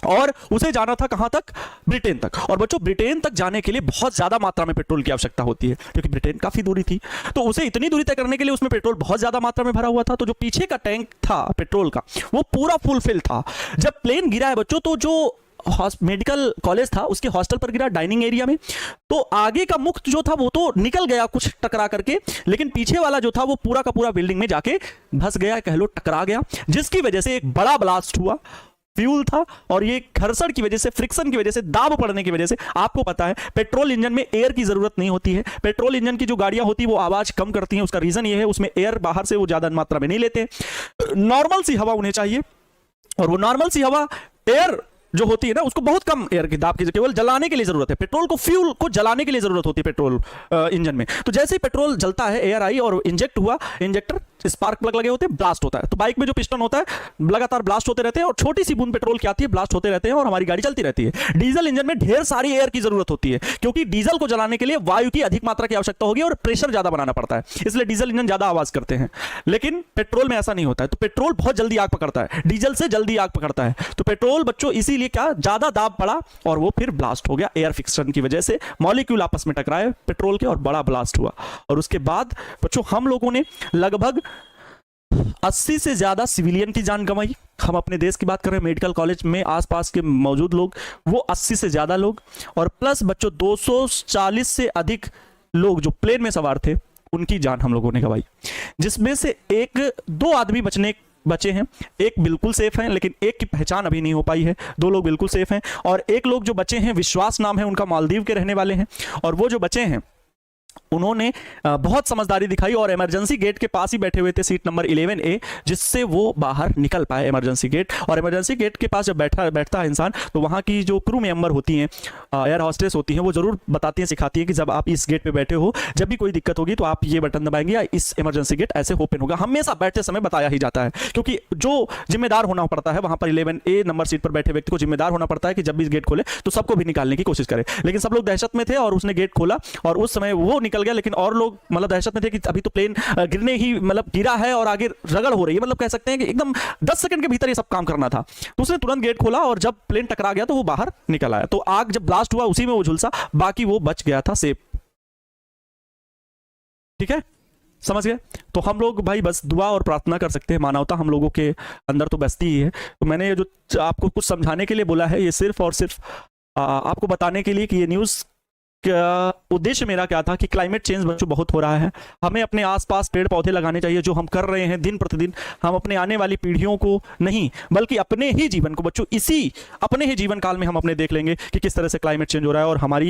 और उसे जाना था कहां तक, ब्रिटेन तक। और बच्चों ब्रिटेन तक जाने के लिए बहुत ज्यादा मात्रा में पेट्रोल की आवश्यकता होती है क्योंकि ब्रिटेन काफी दूरी थी। तो उसे इतनी दूरी तय करने के लिए उसमें पेट्रोल बहुत ज्यादा मात्रा में भरा हुआ था। तो जो पीछे का टैंक था पेट्रोल का वो पूरा फुलफिल था। जब प्लेन गिरा है बच्चों तो जो मेडिकल कॉलेज था उसके हॉस्टल पर गिरा, डाइनिंग एरिया में। तो आगे का मुक्त जो था वो तो निकल गया कुछ टकरा करके, लेकिन पीछे वाला जो था वो पूरा का पूरा बिल्डिंग में जाके धंस गया, कह लो टकरा गया, जिसकी वजह से एक बड़ा ब्लास्ट हुआ। फ्यूल था और ये घर्षण की वजह से, फ्रिक्शन की वजह से, दाब पड़ने की वजह से, आपको पता है पेट्रोल इंजन में एयर की जरूरत नहीं होती है। पेट्रोल इंजन की जो गाड़ियां होती है वो आवाज कम करती हैं। उसका रीजन ये है उसमें एयर बाहर से वो ज्यादा मात्रा में नहीं लेते, नॉर्मल सी हवा उन्हें चाहिए। और वो नॉर्मल सी हवा, एयर जो होती है ना, उसको बहुत कम एयर की दाब की केवल जलाने के लिए जरूरत है। पेट्रोल को, फ्यूल को जलाने के लिए जरूरत होती है पेट्रोल इंजन में। तो जैसे ही पेट्रोल जलता है, एयर आई और इंजेक्ट हुआ, इंजेक्टर स्पार्क प्लग लगे होते हैं, ब्लास्ट होता है। तो बाइक में जो पिस्टन होता है लगातार ब्लास्ट होते रहते हैं और छोटी सी बूंद पेट्रोल की आती है, ब्लास्ट होते रहते हैं और हमारी गाड़ी चलती रहती है। डीजल इंजन में ढेर सारी एयर की जरूरत होती है क्योंकि डीजल को जलाने के लिए वायु की अधिक मात्रा की आवश्यकता होगी और प्रेशर ज्यादा बनाना पड़ता है, इसलिए डीजल इंजन ज्यादा आवाज करते हैं। लेकिन पेट्रोल में ऐसा नहीं होता है। तो पेट्रोल बहुत जल्दी आग पकड़ता है, डीजल से जल्दी आग पकड़ता है। तो पेट्रोल बच्चों इसीलिए क्या, ज्यादा दाब पड़ा और वो फिर ब्लास्ट हो गया। एयर फ्रिक्शन की वजह से मॉलिक्यूल आपस में टकराए पेट्रोल के और बड़ा ब्लास्ट हुआ। और उसके बाद बच्चों हम लोगों ने लगभग 80 से ज्यादा सिविलियन की जान गंवाई। हम अपने देश की बात कर रहे हैं, मेडिकल कॉलेज में आसपास के मौजूद लोग वो 80 से ज्यादा लोग, और प्लस बच्चों 240 से अधिक लोग जो प्लेन में सवार थे उनकी जान हम लोगों ने गंवाई, जिसमें से 1-2 आदमी बचे हैं। एक बिल्कुल सेफ हैं लेकिन एक की पहचान अभी नहीं हो पाई है। 2 लोग बिल्कुल सेफ हैं और एक लोग जो बचे हैं, विश्वास नाम है उनका, मालदीव के रहने वाले हैं। और वो जो बचे हैं उन्होंने बहुत समझदारी दिखाई और इमरजेंसी गेट के पास ही बैठे हुए थे, सीट नंबर 11A, जिससे वो बाहर निकल पाए इमरजेंसी गेट। और इमरजेंसी गेट के पास जब बैठता है इंसान तो वहाँ की जो क्रू मेंबर होती हैं, एयर हॉस्टेस होती हैं, वो जरूर बताती हैं, सिखाती हैं कि जब आप इस गेट पे बैठे हो, जब भी कोई दिक्कत होगी तो आप ये बटन दबाएंगे या इस इमरजेंसी गेट ऐसे ओपन होगा। हमेशा बैठते समय बताया ही जाता है क्योंकि जो जिम्मेदार होना पड़ता है वहाँ पर 11A नंबर सीट पर बैठे व्यक्ति को जिम्मेदार होना पड़ता है कि जब भी इस गेट खोले तो सबको भी निकालने की कोशिश करे। लेकिन सब लोग दहशत में थे और उसने गेट खोला और उस समय वो निकल गया, लेकिन और लोग मतलब दहशत में थे कि अभी तो प्लेन गिरने ही, मतलब गिरा है और आगे रगड़ हो रही है, मतलब कह सकते हैं कि एकदम 10 सेकंड के भीतर ये सब काम करना था। तो उसने तुरंत गेट खोला और जब प्लेन टकरा गया तो वो बाहर निकल आया। तो आग जब ब्लास्ट हुआ उसी में वो झुलसा, बाकी वो बच गया था सेफ। ठीक है, समझ गए? तो हम लोग भाई बस दुआ और प्रार्थना कर सकते हैं, मानवता हम लोगों के अंदर तो बसती ही है। तो मैंने ये जो आपको कुछ समझाने के लिए बोला है, ये सिर्फ और सिर्फ आपको बताने के लिए कि ये न्यूज़ उद्देश्य मेरा क्या था कि क्लाइमेट चेंज बच्चों बहुत हो रहा है, हमें अपने आसपास पेड़ पौधे लगाने चाहिए, जो हम कर रहे हैं दिन प्रतिदिन। हम अपने आने वाली पीढ़ियों को नहीं बल्कि अपने ही जीवन को बच्चों, इसी अपने ही जीवन काल में हम अपने देख लेंगे कि किस तरह से क्लाइमेट चेंज हो रहा है और हमारी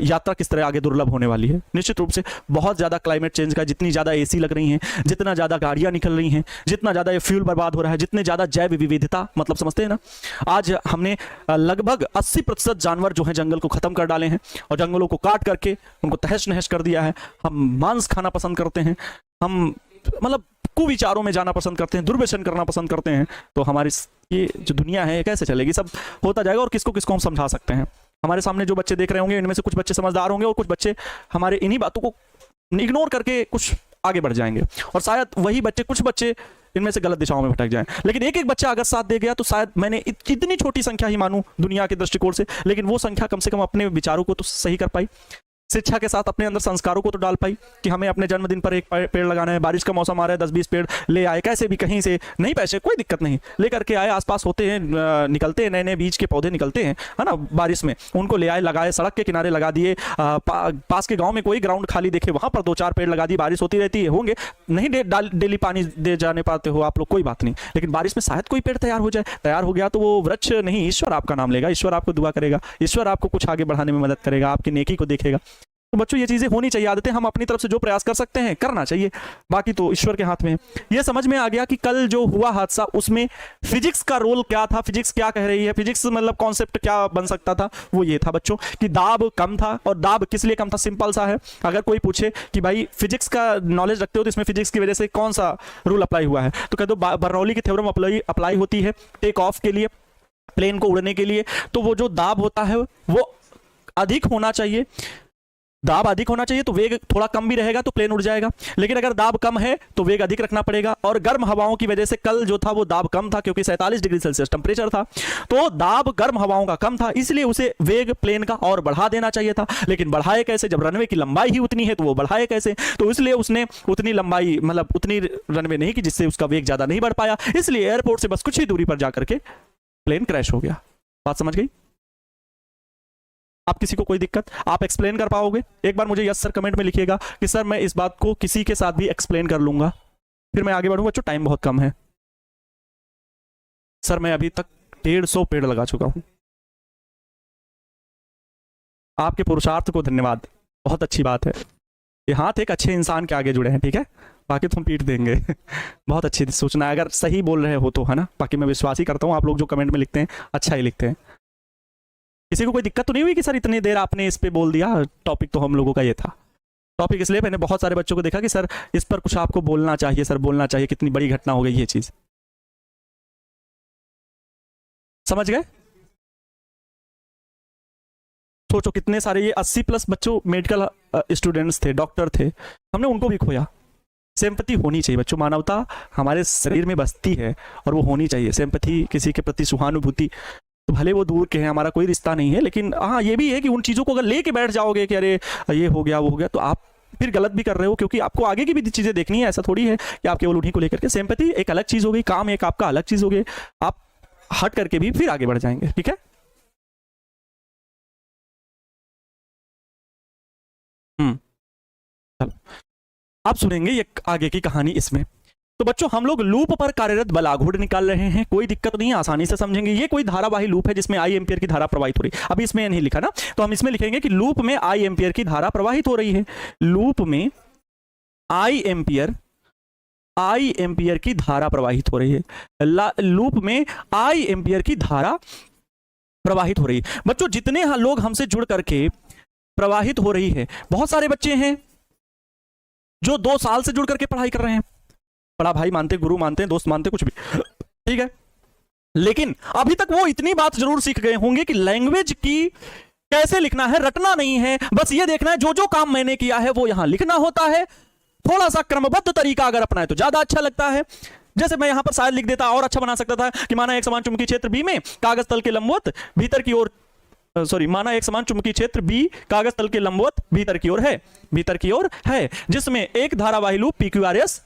यात्रा किस तरह आगे दुर्लभ होने वाली है। निश्चित रूप से बहुत ज़्यादा क्लाइमेट चेंज का, जितनी ज़्यादा एसी लग रही हैं, जितना ज़्यादा गाड़ियाँ निकल रही हैं, जितना ज़्यादा ये फ्यूल बर्बाद हो रहा है, जितने ज़्यादा जैव विविधता, मतलब समझते हैं ना, आज हमने लगभग 80% जानवर जो हैं जंगल को खत्म कर डाले हैं और जंगलों को काट करके उनको तहस नहस कर दिया है। हम मांस खाना पसंद करते हैं, हम मतलब कुविचारों में जाना पसंद करते हैं, दुर्व्यसन करना पसंद करते हैं। तो हमारी ये जो दुनिया है कैसे चलेगी? सब होता जाएगा और किसको किसको हम समझा सकते हैं? हमारे सामने जो बच्चे देख रहे होंगे, इनमें से कुछ बच्चे समझदार होंगे और कुछ बच्चे हमारे इन्हीं बातों को इग्नोर करके कुछ आगे बढ़ जाएंगे, और शायद वही बच्चे, कुछ बच्चे इनमें से गलत दिशाओं में भटक जाएं। लेकिन एक एक बच्चा अगर साथ दे गया तो शायद, मैंने इतनी छोटी संख्या ही मानूं दुनिया के दृष्टिकोण से, लेकिन वो संख्या कम से कम अपने विचारों को तो सही कर पाई, शिक्षा के साथ अपने अंदर संस्कारों को तो डाल पाई कि हमें अपने जन्मदिन पर एक पेड़ लगाना है, बारिश का मौसम आ रहा है, 10-20 पेड़ ले आए, कैसे भी कहीं से, नहीं पैसे कोई दिक्कत नहीं, लेकर के आए, आसपास होते हैं, निकलते हैं, नए नए बीज के पौधे निकलते हैं, है ना, बारिश में उनको ले आए, लगाए, सड़क के किनारे लगा दिए, पास के गाँव में कोई ग्राउंड खाली देखे वहाँ पर 2-4 पेड़ लगा दिए, बारिश होती रहती है, होंगे नहीं डेली पानी दे जाने पाते हो आप लोग, कोई बात नहीं, लेकिन बारिश में शायद कोई पेड़ तैयार हो जाए, तैयार हो गया तो वो वृक्ष नहीं, ईश्वर आपका नाम लेगा, ईश्वर आपको दुआ करेगा, ईश्वर आपको कुछ आगे बढ़ाने में मदद करेगा, आपकी नेकी को देखेगा। तो बच्चों ये चीजें होनी चाहिए, आदतें हम अपनी तरफ से जो प्रयास कर सकते हैं करना चाहिए, बाकी तो ईश्वर के हाथ में है। ये समझ में आ गया कि कल जो हुआ हादसा उसमें फिजिक्स का रोल क्या था, फिजिक्स क्या कह रही है, फिजिक्स मतलब कॉन्सेप्ट क्या बन सकता था, वो ये था बच्चों कि दाब कम था। और दाब किस लिए कम था? सिंपल सा है, अगर कोई पूछे कि भाई फिजिक्स का नॉलेज रखते हो तो इसमें फिजिक्स की वजह से कौन सा रूल अप्लाई हुआ है, तो कह दो बर्नौली की थ्योरम अप्लाई होती है टेक ऑफ के लिए, प्लेन को उड़ने के लिए। तो वो जो दाब होता है वो अधिक होना चाहिए, दाब अधिक होना चाहिए तो वेग थोड़ा कम भी रहेगा तो प्लेन उड़ जाएगा, लेकिन अगर दाब कम है तो वेग अधिक रखना पड़ेगा। और गर्म हवाओं की वजह से कल जो था वो दाब कम था, क्योंकि 47 डिग्री सेल्सियस टेम्परेचर था, तो दाब गर्म हवाओं का कम था, इसलिए उसे वेग प्लेन का और बढ़ा देना चाहिए था। लेकिन बढ़ाए कैसे, जब रनवे की लंबाई ही उतनी है तो वो बढ़ाए कैसे? तो इसलिए उसने उतनी लंबाई, मतलब उतनी रनवे नहीं की जिससे उसका वेग ज्यादा नहीं बढ़ पाया, इसलिए एयरपोर्ट से बस कुछ ही दूरी पर जाकर के प्लेन क्रैश हो गया। बात समझ गई? आप किसी को कोई दिक्कत, आप एक्सप्लेन कर पाओगे? एक बार मुझे यस सर कमेंट में लिखिएगा कि सर मैं इस बात को किसी के साथ भी एक्सप्लेन कर लूंगा, फिर मैं आगे बढ़ूंगा। बच्चों टाइम बहुत कम है सर, मैं अभी तक 150 पेड़ लगा चुका हूं। आपके पुरुषार्थ को धन्यवाद, बहुत अच्छी बात है। ये हाथ एक अच्छे इंसान के आगे जुड़े हैं, ठीक है, बाकी तो हम पीट देंगे। बहुत अच्छी सूचना है, अगर सही बोल रहे हो तो, है ना। बाकी मैं विश्वास ही करता हूँ आप लोग जो कमेंट में लिखते हैं अच्छा ही लिखते हैं। किसी को कोई दिक्कत तो नहीं हुई कि सर इतनी देर आपने इस पे बोल दिया? टॉपिक तो हम लोगों का ये था। टॉपिक इसलिए मैंने बहुत सारे बच्चों को देखा कि सर इस पर कुछ आपको बोलना चाहिए, सर बोलना चाहिए, कितनी बड़ी घटना हो गई ये चीज। समझ गए? सोचो कितने सारे, ये 80+ बच्चों मेडिकल स्टूडेंट्स थे, डॉक्टर थे, हमने उनको भी खोया। सिंपैथी होनी चाहिए बच्चों, मानवता हमारे शरीर में बसती है और वो होनी चाहिए। सिंपैथी, किसी के प्रति सहानुभूति, तो भले वो दूर के हैं, हमारा कोई रिश्ता नहीं है, लेकिन हाँ ये भी है कि उन चीज़ों को अगर लेके बैठ जाओगे कि अरे ये हो गया वो हो गया, तो आप फिर गलत भी कर रहे हो, क्योंकि आपको आगे की भी चीज़ें देखनी है। ऐसा थोड़ी है कि आप केवल उन्हीं को लेकर के। सिंपैथी एक अलग चीज़ हो गई, काम एक आपका अलग चीज़ हो गई, आप हट करके भी फिर आगे बढ़ जाएंगे, ठीक है। आप सुनेंगे ये आगे की कहानी इसमें। तो बच्चों हम लोग लूप पर कार्यरत बलाघूर्ण निकाल रहे हैं, कोई दिक्कत नहीं है, आसानी से समझेंगे। ये कोई धारावाही लूप है जिसमें आई एम्पियर की धारा प्रवाहित हो रही है। अभी इसमें नहीं लिखा ना, तो हम इसमें लिखेंगे कि लूप में आई एम्पियर की धारा प्रवाहित हो रही है। लूप में आई एम्पियर की धारा प्रवाहित हो रही है। लूप में आई एम्पियर की धारा प्रवाहित हो रही है। बच्चों जितने लोग हमसे जुड़ करके प्रवाहित हो रही है, बहुत सारे बच्चे हैं जो 2 साल से जुड़ करके पढ़ाई कर रहे हैं, बड़ा भाई मानते, गुरु मानते, दोस्त मानते, कुछ भी, ठीक है, लेकिन अभी तक वो इतनी बात जरूर सीख गए होंगे कि लैंग्वेज की कैसे लिखना है, रटना नहीं है, बस ये देखना है जो जो काम मैंने किया है वो यहां लिखना होता है। थोड़ा सा क्रमबद्ध तरीका अगर अपनाए तो ज्यादा अच्छा लगता है। जैसे मैं यहां पर शायद लिख देता और अच्छा बना सकता था कि माना एक समान चुंबकीय क्षेत्र बी में कागज तल के लंबवत भीतर की ओर, माना एक समान चुंबकीय क्षेत्र बी कागज तल के लंबवत भीतर की ओर है, जिसमें एक धारावाही लूप PQRS,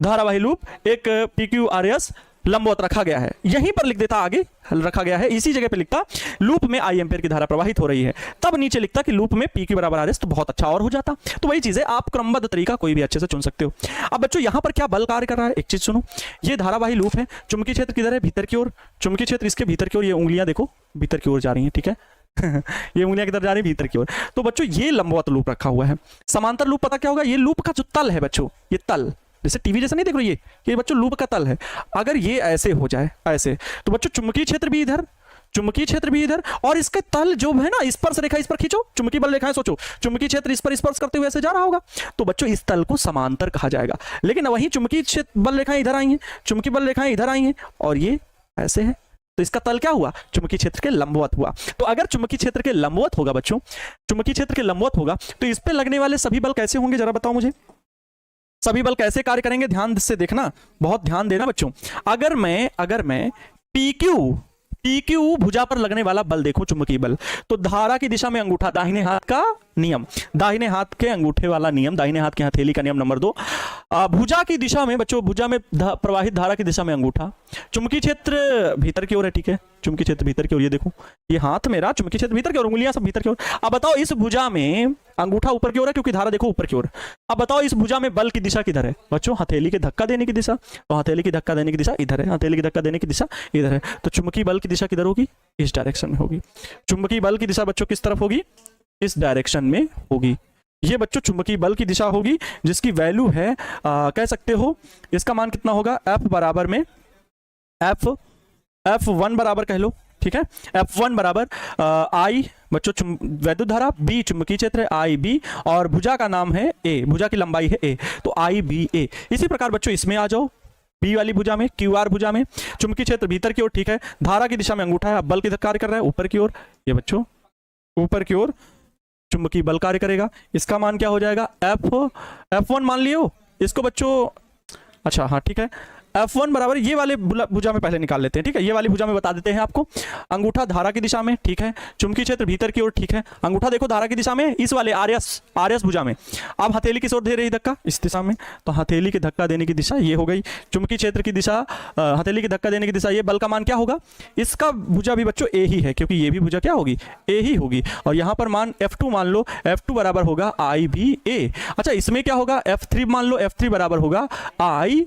धारावाही लूप एक PQRS लंबवत रखा गया है, यहीं पर लिख देता, आगे रखा गया है, इसी जगह पे लिखता लूप में आई एम्पेयर की धारा प्रवाहित हो रही है, तब नीचे लिखता कि लूप में पी क्यू बराबर आर एस, तो बहुत अच्छा और हो जाता। तो वही चीज है, आप क्रमबद्ध तरीका कोई भी अच्छे से चुन सकते हो। अब बच्चों यहां पर क्या बल कार्य कर रहा है, एक चीज सुनो, ये धारावाही लूप है, चुंबकीय क्षेत्र किधर है, भीतर की ओर, चुंबकीय क्षेत्र इसके भीतर की ओर, ये उंगलियां देखो भीतर की ओर जा रही हैं, ठीक है ये उंगलियां किधर जा रही है, भीतर की ओर। तो बच्चों ये लंबवत लूप रखा हुआ है। समांतर लूप पता क्या होगा, ये लूप का जो तल है बच्चों, ये तल जैसे टीवी जैसा नहीं देख रही है, ये बच्चों लूप का तल है। अगर ये ऐसे हो जाए, ऐसे, तो बच्चों चुंबकीय क्षेत्र भी इधर, चुंबकीय क्षेत्र भी इधर, और इसके तल जो है ना, स्पर्श रेखा इस पर खींचो, चुंबकीय बल रेखाएं सोचो, चुंबकीय क्षेत्र इस पर स्पर्श करते हुए ऐसे जा रहा होगा, तो बच्चों इस तल को समांतर कहा जाएगा। लेकिन वही चुंबकीय क्षेत्र बल रेखाएं इधर आई हैं, चुंबकीय बल रेखाएं इधर आई हैं, और ये ऐसे है, तो इसका तल क्या हुआ, चुंबकीय क्षेत्र के लंबवत हुआ। तो अगर चुंबकीय क्षेत्र के लंबवत होगा बच्चों, चुंबकीय क्षेत्र के लंबवत होगा, तो इस पे लगने वाले सभी बल कैसे होंगे, जरा बताओ मुझे, सभी बल कैसे कार्य करेंगे, ध्यान से देखना, बहुत ध्यान देना बच्चों। अगर मैं PQ भुजा पर लगने वाला बल देखो, चुंबकीय बल, तो धारा की दिशा में अंगूठा, दाहिने हाथ का नियम, दाहिने हाथ के अंगूठे वाला नियम, दाहिने हाथ के हथेली का नियम नंबर 2, भुजा की दिशा में बच्चों, भुजा में प्रवाहित धारा की दिशा में अंगूठा, चुंबकीय क्षेत्र भीतर की ओर है, ठीक है, चुंबकीय क्षेत्र भीतर की ओर, ये देखो ये हाथ मेरा, चुंबकीय क्षेत्र भीतर की ओर, उंगलियां सब भीतर की ओर। अब बताओ इस भुजा में अंगूठा ऊपर की ओर है क्योंकि धारा देखो ऊपर की ओर। अब बताओ इस भुजा में बल की दिशा किधर है बच्चों, हथेली के धक्का देने की दिशा, तो हथेली की धक्का देने की दिशा इधर है, हथेली की धक्का देने की दिशा इधर है, तो चुंबकीय बल की दिशा किधर होगी, इस डायरेक्शन में होगी। चुंबकीय बल की दिशा बच्चों किस तरफ होगी, इस डायरेक्शन में होगी। ये बच्चों चुंबकीय बल की दिशा होगी, जिसकी वैल्यू है कह सकते हो, इसका मान कितना होगा, F बराबर में F1 बराबर कह लो, ठीक है, F1 बराबर I बच्चों वैद्युत धारा, B चुंबकीय क्षेत्र है IB, और भुजा का नाम है A, भुजा की लंबाई है A, तो IBA। इसी प्रकार बच्चों इसमें आ जाओ, बी वाली भुजा में, QR भुजा में, चुंबकीय क्षेत्र भीतर की ओर, ठीक है, धारा की दिशा में अंगूठा है, अब बल किधर कार्य कर रहा है, ऊपर की ओर, ये बच्चों ऊपर की ओर चुंबकीय बल कार्य करेगा। इसका मान क्या हो जाएगा, F1 मान लियो इसको बच्चों, अच्छा हाँ ठीक है, F1 बराबर ये वाले भुजा में पहले निकाल लेते हैं, ठीक है, ये वाली भुजा में बता देते हैं आपको, अंगूठा धारा की दिशा में, ठीक है, चुंबकीय क्षेत्र भीतर की ओर, ठीक है, अंगूठा देखो धारा की दिशा में, इस वाले आरएस भुजा में, अब हथेली किस ओर दे रही धक्का, इस दिशा में, तो हथेली की धक्का देने की दिशा ये हो गई, चुंबकीय क्षेत्र की दिशा, हथेली की धक्का देने की दिशा, ये बल का मान क्या होगा, इसका भुजा भी बच्चों ए ही है, क्योंकि ये भी भुजा क्या होगी, ए ही होगी, और यहां पर मान F2 मान लो, F2 बराबर होगा IBA। अच्छा इसमें क्या होगा, F3 मान लो, F3 बराबर होगा I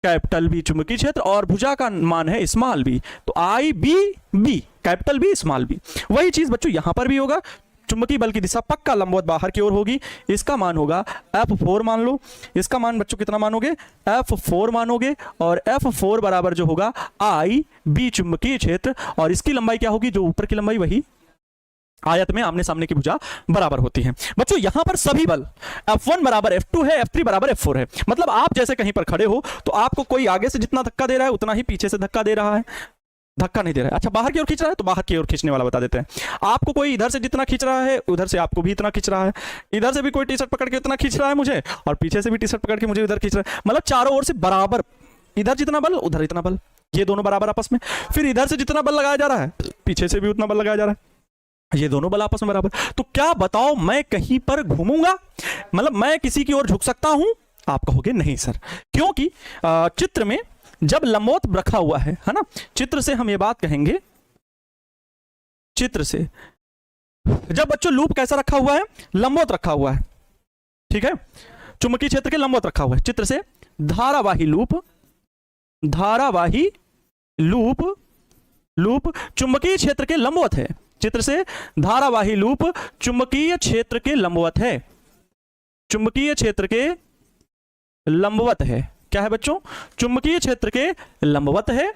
कैपिटल बी चुंबकीय क्षेत्र, और भुजा का मान है स्मॉल बी, तो IBB capital B small B. वही चीज बच्चों यहां पर भी होगा, चुंबकीय बल की दिशा पक्का लंबवत बाहर की ओर होगी, इसका मान होगा F4 मान लो, इसका मान बच्चों कितना मानोगे, F4 मानोगे, और F4 बराबर जो होगा IB चुंबकीय क्षेत्र, और इसकी लंबाई क्या होगी, जो ऊपर की लंबाई वही आयत में आमने सामने की भुजा बराबर होती है। बच्चों यहां पर सभी बल F1 बराबर F2 है, F3 बराबर F4 है, मतलब आप जैसे कहीं पर खड़े हो तो आपको कोई आगे से जितना धक्का दे रहा है उतना ही पीछे से धक्का दे रहा है, धक्का नहीं दे रहा है। अच्छा बाहर की ओर खींच रहा है तो बाहर की ओर खींचने वाला बता देते हैं, आपको कोई इधर से जितना खींच रहा है उधर से आपको भी इतना खींच रहा है, इधर से भी कोई टी शर्ट पकड़ के इतना खींच रहा है मुझे, और पीछे से भी टी शर्ट पकड़ के मुझे उधर खींच रहा है, मतलब चारों ओर से बराबर, इधर जितना बल उधर इतना बल, ये दोनों बराबर आपस में, फिर इधर से जितना बल लगाया जा रहा है पीछे से भी उतना बल लगाया जा रहा है, ये दोनों बल आपस में बराबर। तो क्या बताओ मैं कहीं पर घूमूंगा, मतलब मैं किसी की ओर झुक सकता हूं, आप कहोगे नहीं सर, क्योंकि चित्र में जब लंबवत रखा हुआ है ना, चित्र से हम ये बात कहेंगे, चित्र से जब बच्चों लूप कैसा रखा हुआ है, लंबवत रखा हुआ है, ठीक है, चुंबकीय क्षेत्र के लंबवत रखा हुआ है, चित्र से धारावाही लूप, धारावाही लूप, लूप चुंबकीय क्षेत्र के लंबवत है, चित्र से धारावाही लूप चुंबकीय क्षेत्र के लंबवत है, चुंबकीय क्षेत्र के लंबवत है, क्या है बच्चों, चुंबकीय क्षेत्र के लंबवत है।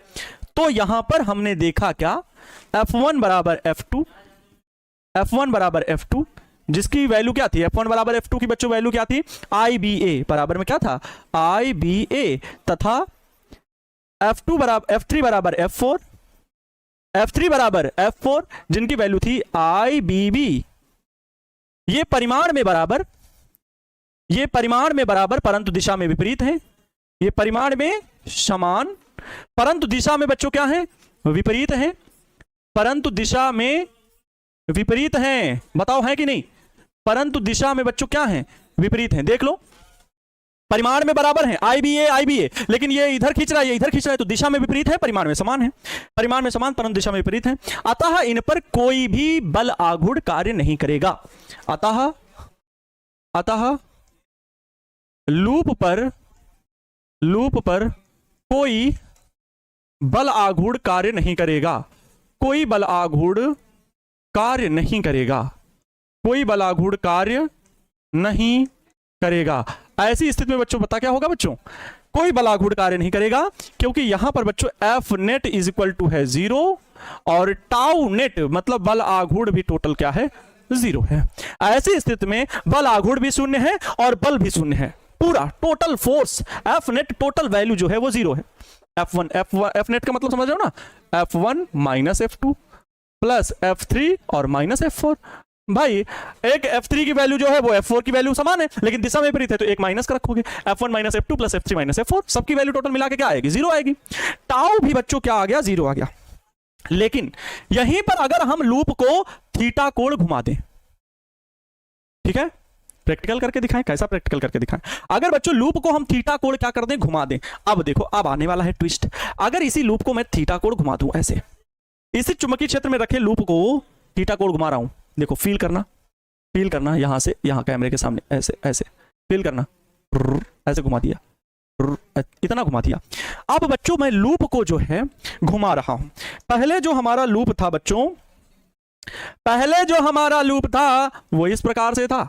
तो यहां पर हमने देखा क्या, F1 बराबर F2, F1 बराबर F2, जिसकी वैल्यू क्या थी, F1 बराबर F2 की बच्चों वैल्यू क्या थी, IBA बराबर में क्या था, IBA, तथा F2 बराबर F3 बराबर F4, F3 बराबर F4, जिनकी वैल्यू थी IBB। ये परिमाण में बराबर, ये परिमाण में बराबर परंतु दिशा में विपरीत है, ये परिमाण में समान परंतु दिशा में बच्चों क्या है, विपरीत है, परंतु दिशा में विपरीत हैं, बताओ है कि नहीं, परंतु दिशा में बच्चों क्या है, विपरीत हैं, देख लो परिमाण में बराबर है, आई बी ए, लेकिन ये इधर खींच रहा है, ये इधर खींच रहा है, तो दिशा में विपरीत है, परिमाण में समान है, परिमाण में समान परंतु दिशा में विपरीत है। अतः इन पर कोई भी बल आघूर्ण कार्य नहीं करेगा। अतः लूप पर कोई बल आघूर्ण कार्य नहीं करेगा, कोई बल आघूर्ण कार्य नहीं करेगा, कोई बल आघूर्ण कार्य नहीं करेगा। ऐसी स्थिति में बच्चों पता क्या होगा बच्चों, कोई बल आघूर्ण कार्य नहीं करेगा, क्योंकि यहां पर बच्चों F net is equal to है 0 और टाउ नेट मतलब बल आघूर्ण भी टोटल क्या है, 0 है। ऐसी स्थिति में बल आघूर्ण भी शून्य है और बल भी शून्य है, पूरा total force F net total value जो है वो 0 है। एफ नेट का मतलब समझ रहे हो ना, F1 minus F2 plus F3 और माइनस F4। भाई एक F3 की वैल्यू जो है वो F4 की वैल्यू समान है, लेकिन दिशा में विपरीत है, तो एक माइनस का रखोगे, F1 minus F2 plus F3 minus F4, सबकी वैल्यू टोटल मिला के क्या आएगी, 0 आएगी। टाउ भी बच्चों क्या आ गया, 0 आ गया। लेकिन यहीं पर अगर हम लूप को थीटा कोण घुमा दें, ठीक है, प्रैक्टिकल करके दिखाएं, कैसा प्रैक्टिकल करके दिखाएं। अगर बच्चों लूप को हम थीटा कोण क्या कर दें, घुमा दें। अब देखो, अब आने वाला है ट्विस्ट। अगर इसी लूप को मैं थीटा कोण घुमा दूं, ऐसे इसी चुंबकीय क्षेत्र में रखे लूप को थीटा कोण घुमा रहा हूं, देखो फील करना यहां से यहां कैमरे के सामने ऐसे ऐसे फील करना, ऐसे घुमा दिया, इतना घुमा दिया। अब बच्चों मैं लूप को जो है घुमा रहा हूं। पहले जो हमारा लूप था बच्चों, पहले जो हमारा लूप था वो इस प्रकार से था।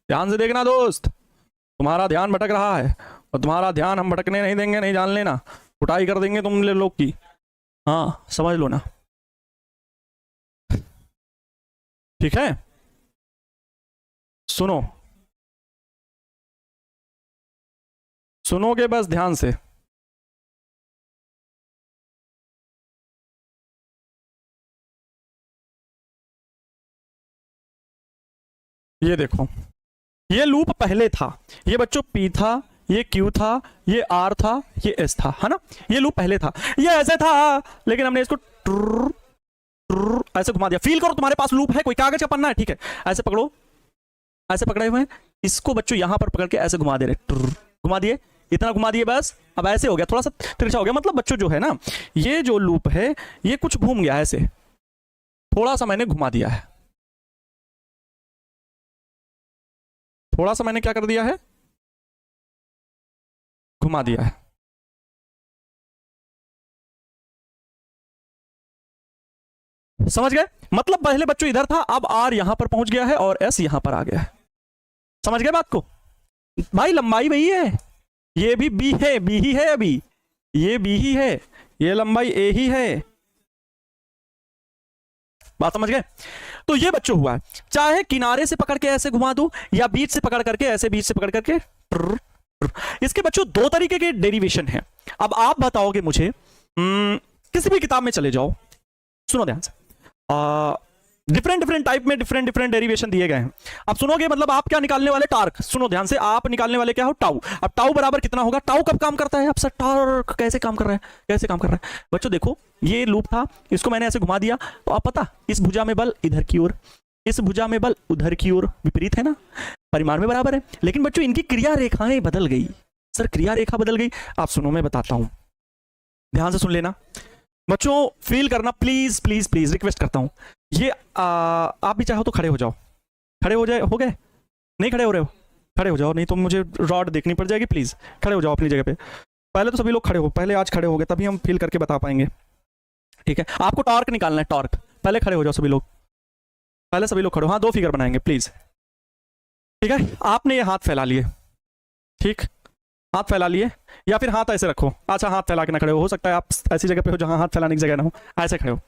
ध्यान से देखना दोस्त, तुम्हारा ध्यान भटक रहा है और तुम्हारा ध्यान हम भटकने नहीं देंगे, नहीं जान लेना, कुटाई कर देंगे तुम लोग की, हाँ समझ लो ना, ठीक है। सुनोगे बस ध्यान से। ये देखो, ये लूप पहले था, ये बच्चों P था, ये Q था, ये R था, ये S था, है ना। ये लूप पहले था, ये ऐसे था, लेकिन हमने इसको ऐसे घुमा दिया। फील करो, तुम्हारे पास लूप है, कोई कागज का पन्ना है, ठीक है, ऐसे पकड़ो, ऐसे पकड़े हुए हैं, इसको बच्चों यहां पर पकड़ के ऐसे घुमा दे रहे, घुमा दिए, इतना घुमा दिए बस। अब ऐसे हो गया, थोड़ा सा तिरछा हो गया, मतलब बच्चों जो है ना, ये जो लूप है ये कुछ घूम गया, ऐसे थोड़ा सा मैंने घुमा दिया है, थोड़ा सा मैंने क्या कर दिया है, घुमा दिया है। समझ गए, मतलब पहले बच्चों इधर था, अब R यहां पर पहुंच गया है और S यहां पर आ गया है। समझ गए बात को भाई, लंबाई वही है, ये भी B है, B ही है, अभी ये B ही है, ये लंबाई A ही है। बात समझ गए। तो ये बच्चों हुआ है, चाहे किनारे से पकड़ के ऐसे घुमा दूं या बीच से पकड़ करके ऐसे, बीच से पकड़ करके। इसके बच्चों दो तरीके के डेरिवेशन है। अब आप बताओगे मुझे, किसी भी किताब में चले जाओ, सुनो ध्यान से, डिफरेंट टाइप में डिफरेंट डेरिवेशन दिए गए हैं। अब सुनोगे मतलब आप क्या निकालने वाले, टार्क। सुनो ध्यान से, आप निकालने वाले क्या हो, टाउ। अब टाउ बराबर कितना होगा, टाउ कब काम करता है, अब सर टार्क कैसे काम कर रहा है, कैसे काम कर रहा है बच्चों। देखो ये लूप था, इसको मैंने ऐसे घुमा दिया, तो आप पता, इस भुजा में बल इधर की ओर, इस भुजा में बल उधर की ओर, विपरीत है ना, परिमाण में बराबर है, लेकिन बच्चों इनकी क्रिया रेखाएं बदल गई। सर क्रिया रेखा बदल गई, आप सुनो मैं बताता हूं, ध्यान से सुन लेना बच्चों, फील करना प्लीज प्लीज प्लीज, रिक्वेस्ट करता हूं। ये आप भी चाहो तो खड़े हो जाओ, खड़े हो जाए, हो गए, नहीं खड़े हो रहे हो, खड़े हो जाओ, नहीं तो मुझे रॉड देखनी पड़ जाएगी, प्लीज खड़े हो जाओ अपनी जगह पे। पहले तो सभी लोग खड़े हो, पहले आज खड़े हो गए, तभी हम फील करके बता पाएंगे, ठीक है। आपको टॉर्क निकालना है, टॉर्क, पहले खड़े हो जाओ सभी लोग, पहले सभी लोग खड़े हो, हाँ 2 फिगर बनाएंगे प्लीज, ठीक है। आपने ये हाथ फैला लिए, ठीक, हाथ फैला लिए, या फिर हाथ ऐसे रखो, अच्छा हाथ फैला के ना खड़े हो सकता है आप ऐसी जगह पे हो जहां हाथ फैलाने की जगह ना हो, ऐसे खड़े हो,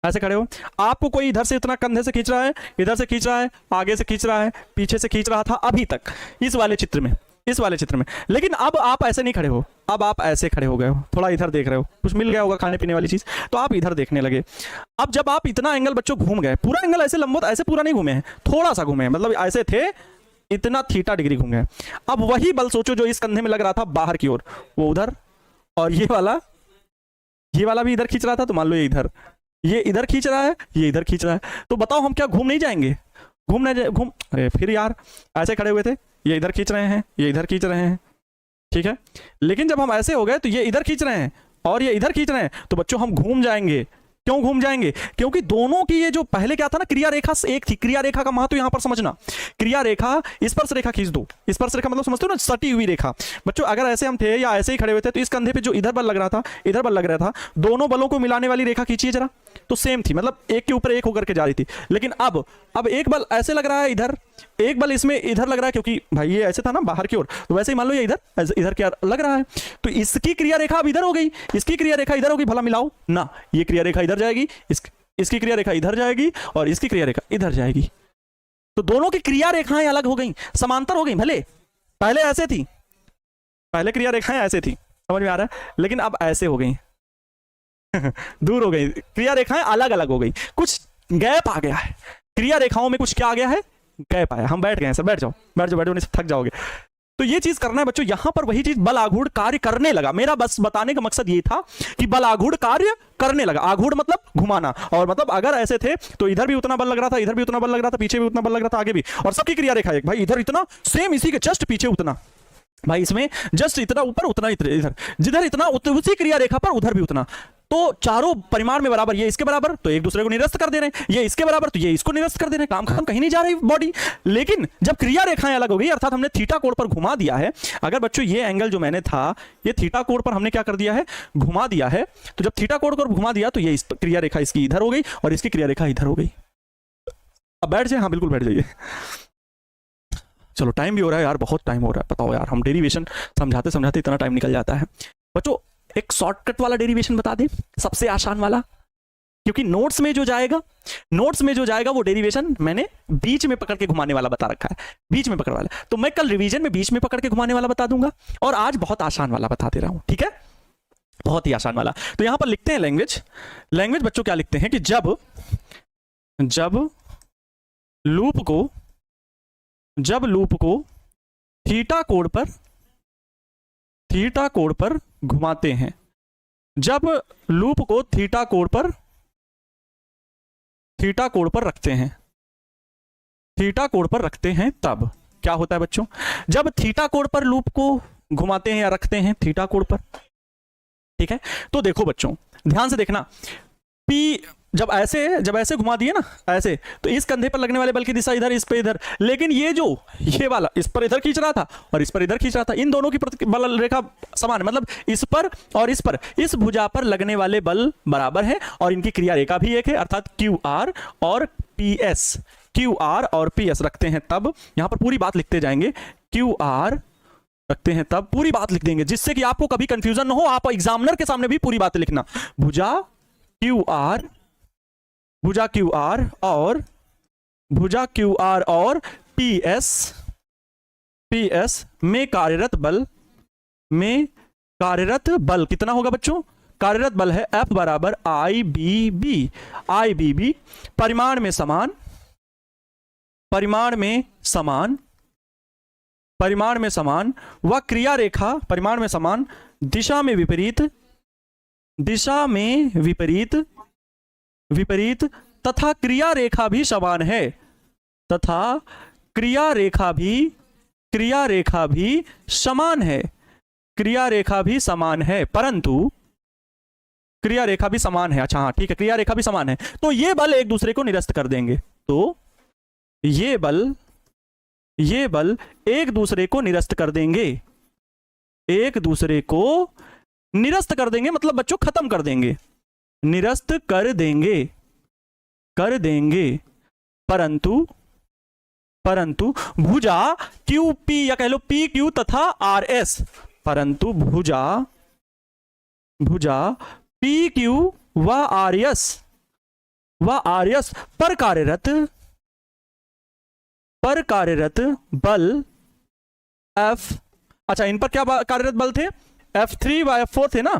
ऐसे खड़े हो। आपको कोई इधर से इतना कंधे से खींच रहा है, इधर से खींच रहा है, आगे से खींच रहा है, पीछे से खींच रहा था अभी तक, इस वाले चित्र में, इस वाले चित्र में, लेकिन अब आप ऐसे नहीं खड़े हो, अब आप ऐसे खड़े हो गए हो, थोड़ा इधर देख रहे हो, कुछ मिल गया होगा खाने पीने वाली चीज, तो आप इधर देखने लगे। अब जब आप इतना एंगल बच्चों घूम गए, पूरा एंगल ऐसे लंबवत ऐसे पूरा नहीं घूमे हैं, थोड़ा सा घूमे हैं, मतलब ऐसे थे, इतना थीटा डिग्री घूम गए। अब वही बल सोचो जो इस कंधे में लग रहा था बाहर की ओर, वो उधर, और ये वाला भी इधर खींच रहा था, तो मान लो ये इधर खींच रहा है, ये इधर खींच रहा है, तो बताओ हम क्या घूम नहीं जाएंगे, अरे फिर यार ऐसे खड़े हुए थे, ये इधर खींच रहे हैं, ये इधर खींच रहे हैं, ठीक है। लेकिन जब हम ऐसे हो गए तो ये इधर खींच रहे हैं और ये इधर खींच रहे हैं, तो बच्चों हम घूम जाएंगे। क्यों घूम जाएंगे? क्योंकि दोनों की ये जो पहले क्या था ना, क्रिया रेखा एक थी। क्रिया रेखा का महत्व यहां पर समझना। क्रिया रेखा, स्पर्श रेखा खींच दो। स्पर्श रेखा मतलब समझते हो ना, सटी हुई रेखा। बच्चों अगर ऐसे हम थे या ऐसे ही खड़े हुए थे तो इस कंधे पे जो इधर बल लग रहा था, इधर बल लग रहा था, दोनों बलों को मिलाने वाली रेखा खींचिए जरा, तो सेम थी, मतलब एक के ऊपर एक होकर के जा रही थी। लेकिन अब एक बल ऐसे लग रहा है इधर, एक बल इसमें इधर लग रहा है, क्योंकि भाई ये ऐसे था ना बाहर की ओर, तो वैसे ही मान लो ये इधर क्या लग रहा है, तो इसकी क्रिया रेखा अब इधर हो गई, इसकी क्रिया रेखा इधर होगी। भला मिलाओ ना, ये क्रिया रेखा इधर जाएगी, इसकी क्रिया रेखा इधर जाएगी और इसकी क्रिया रेखा इधर जाएगी। तो दोनों की क्रिया रेखाएं अलग हो गई, समांतर हो गई। भले पहले ऐसे थी, पहले क्रिया रेखाएं ऐसे थी, समझ में आ रहा है, लेकिन अब ऐसे हो गई दूर हो गई, क्रिया रेखाएं अलग अलग हो गई, कुछ गैप आ गया है। क्रिया रेखाओं में कुछ क्या आ गया है? गैप आया। हम बैठ गए हैं सर, बैठ जाओ नहीं थक जाओगे। तो ये चीज करना है बच्चों, यहां पर वही चीज बल आघूर्ण कार्य करने लगा। मेरा बस बताने का मकसद ये था कि बल आघूर्ण कार्य करने लगा। आघूर्ण मतलब घुमाना, और मतलब अगर ऐसे थे तो इधर भी उतना बल लग रहा था, इधर भी उतना बल लग रहा था, पीछे भी उतना बल लग रहा था, आगे भी, और सबकी क्रिया रेखा एक। भाई इधर इतना सेम, इसी के जस्ट पीछे उतना, भाई इसमें जस्ट इतना ऊपर उतना इधर, जिधर इतना उसी क्रिया रेखा पर उधर भी उतना। तो चारों परिमाण में बराबर, ये इसके बराबर तो एक दूसरे को निरस्त कर दे रहे हैं, ये इसके बराबर तो ये इसको निरस्त कर दे रहे हैं। काम खत्म, कहीं नहीं जा रही बॉडी। लेकिन जब क्रिया रेखाएं अलग हो गई, अर्थात हमने थीटा कोण पर घुमा दिया है। अगर बच्चों ये एंगल जो मैंने था, ये थीटा कोण पर हमने क्या कर दिया है? घुमा दिया है। तो जब थीटा कोण पर घुमा दिया तो ये क्रिया रेखा इसकी इधर हो गई और इसकी क्रिया रेखा इधर हो गई। अब बैठ जाए, हाँ बिल्कुल बैठ जाइए। चलो टाइम भी हो रहा है यार, बहुत टाइम हो रहा है। बताओ यार, हम डेरिवेशन समझाते समझाते इतना टाइम निकल जाता है। बच्चों एक शॉर्टकट वाला डेरिवेशन बता दें, सबसे आसान वाला, क्योंकि नोट्स में जो जाएगा वो डेरिवेशन मैंने बीच में पकड़ के घुमाने वाला बता रखा है, बीच में पकड़ वाला। तो मैं कल रिवीजन में बीच में पकड़ के घुमाने वाला बता दूंगा, और आज बहुत आसान वाला बता दे रहा हूं, ठीक है? बहुत ही आसान वाला। तो यहां पर लिखते हैं लैंग्वेज बच्चों क्या लिखते हैं कि जब लूप को थीटा कोण पर घुमाते हैं, जब लूप को थीटा कोण पर रखते हैं, तब क्या होता है बच्चों? जब थीटा कोण पर लूप को घुमाते हैं या रखते हैं, थीटा कोण पर, ठीक है? तो देखो बच्चों ध्यान से देखना, P जब ऐसे घुमा दिए ना ऐसे, तो इस कंधे पर लगने वाले बल की दिशा इधर, इस पे इधर। लेकिन ये वाला इस पर इधर खींच रहा था और इस पर इधर खींच रहा था। इन दोनों की बल रेखा समान है, मतलब इस पर और इस पर, इस भुजा पर लगने वाले बल बराबर है और इनकी क्रिया रेखा भी एक है, अर्थात QR और PS रखते हैं तब। यहां पर पूरी बात लिखते जाएंगे, QR रखते हैं तब पूरी बात लिख देंगे, जिससे कि आपको कभी कंफ्यूजन ना हो। आप एग्जामिनर के सामने भी पूरी बात लिखना। भुजा QR और PS में कार्यरत बल कितना होगा बच्चों? कार्यरत बल है F बराबर IBB। परिमाण में समान व क्रिया रेखा परिमाण में समान, दिशा में विपरीत तथा क्रिया रेखा भी समान है, क्रिया रेखा भी समान है, परंतु क्रिया रेखा भी समान है। अच्छा हाँ ठीक है, क्रिया रेखा भी समान है, तो ये बल एक दूसरे को निरस्त कर देंगे। तो ये बल एक दूसरे को निरस्त कर देंगे, मतलब बच्चों खत्म कर देंगे, निरस्त कर देंगे। परंतु भुजा QP या कह लो PQ तथा RS, परंतु भुजा PQ व RS पर कार्यरत बल F, अच्छा इन पर क्या कार्यरत बल थे? F3 व F4 थे ना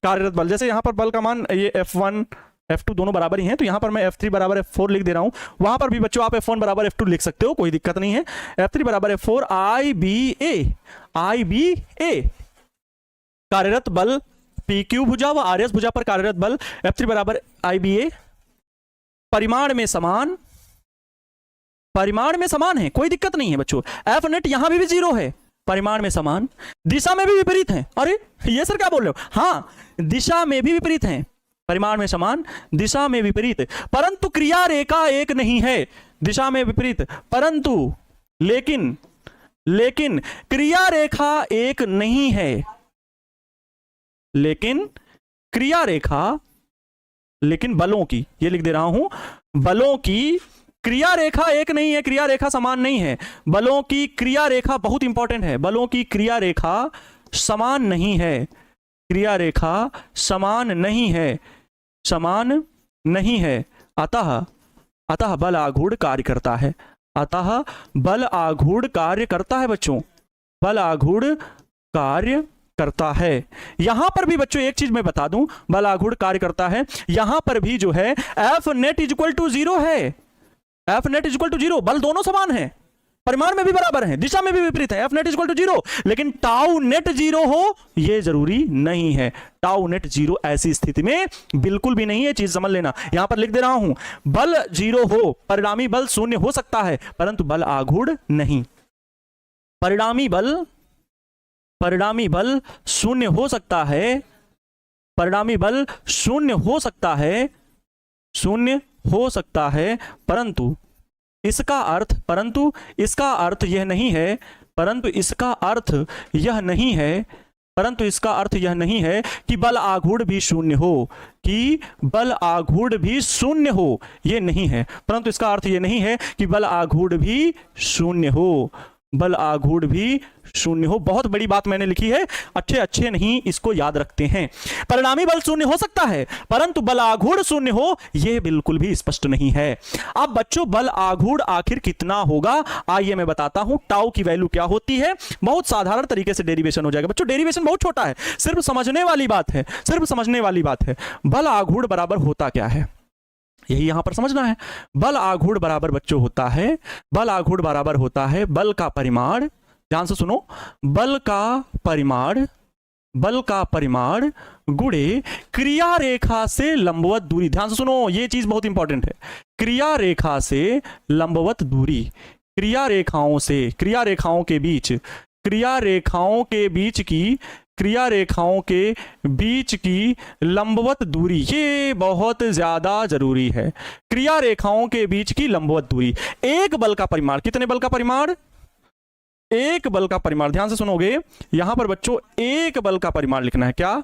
कार्यरत बल। जैसे यहां पर बल का मान ये F1 F2 दोनों बराबर ही हैं, तो यहां पर मैं F3 बराबर F4 लिख दे रहा हूं। वहां पर भी बच्चों आप F1 बराबर F2 लिख सकते हो, कोई दिक्कत नहीं है। F3 बराबर F4 IBA कार्यरत बल PQ भुजा व RS भुजा पर कार्यरत बल F3 बराबर IBA परिमाण में समान है, कोई दिक्कत नहीं है बच्चों। F नेट यहां भी 0 है, परिमाण में समान, दिशा में भी विपरीत हैं। अरे ये सर क्या बोल रहे हो? हाँ, दिशा में भी विपरीत हैं, परिमाण में समान, दिशा में विपरीत, परंतु क्रिया रेखा एक नहीं है। दिशा में विपरीत परंतु लेकिन क्रिया रेखा एक नहीं है। लेकिन क्रिया रेखा, लेकिन बलों की, ये लिख दे रहा हूं, बलों की क्रिया रेखा एक नहीं है, क्रिया रेखा समान नहीं है। बलों की क्रिया रेखा बहुत इंपॉर्टेंट है, बलों की क्रिया रेखा समान नहीं है, क्रिया रेखा समान नहीं है, समान नहीं है। अतः बल आघूर्ण कार्य करता है, अतः बल आघूर्ण कार्य करता है बच्चों, बल आघूर्ण कार्य करता है। यहां पर भी बच्चों एक चीज मैं बता दूं, बल आघूर्ण कार्य करता है, यहां पर भी जो है F net is equal to 0 है, F net is equal to 0, बल दोनों समान है, परिमाण में भी बराबर है, दिशा में भी विपरीत है, F net is equal to 0, लेकिन टाउ नेट 0 हो यह जरूरी नहीं है। टाउ नेट 0 ऐसी स्थिति में बिल्कुल भी नहीं है, चीज समझ लेना। यहां पर लिख दे रहा हूं, बल 0 हो, परिणामी बल 0 हो सकता है, परंतु बल आघूर्ण नहीं। परिणामी बल 0 हो सकता है, परिणामी बल 0 हो सकता है, 0 हो सकता है, परंतु इसका अर्थ यह नहीं है, परंतु इसका अर्थ यह नहीं है, परंतु इसका अर्थ यह नहीं है कि बल आघूर्ण भी 0 हो, कि बल आघूर्ण भी 0 हो, यह नहीं है, परंतु इसका अर्थ यह नहीं है कि बल आघूर्ण भी 0 हो, बल आघूर्ण भी 0 हो। बहुत बड़ी बात मैंने लिखी है, अच्छे नहीं इसको याद रखते हैं। परिणामी बल 0 हो सकता है, परंतु बल आघूर्ण 0 हो यह बिल्कुल भी स्पष्ट नहीं है। अब बच्चों बल आघूर्ण आखिर कितना होगा, आइए मैं बताता हूं। टाउ की वैल्यू क्या होती है, बहुत साधारण तरीके से डेरिवेशन हो जाएगा बच्चों, डेरिवेशन बहुत छोटा है, सिर्फ समझने वाली बात है, सिर्फ समझने वाली बात है। बल आघूर्ण बराबर होता क्या है, यही यहां पर समझना है। बल आघूर्ण बराबर बच्चों होता है, बल आघूर्ण बराबर होता है बल का परिमाण, ध्यान से सुनो, बल का परिमाण गुणे क्रिया रेखा से लंबवत दूरी। ध्यान से सुनो, यह चीज बहुत इंपॉर्टेंट है, क्रिया रेखा से लंबवत दूरी, क्रिया रेखाओं के बीच की लंबवत दूरी, ये बहुत ज्यादा जरूरी है। क्रिया रेखाओं के बीच की लंबवत दूरी, एक बल का परिमाण, कितने बल का परिमाण, एक बल का परिमाण, ध्यान से सुनोगे, यहां पर बच्चों एक बल का परिमाण लिखना है। क्या,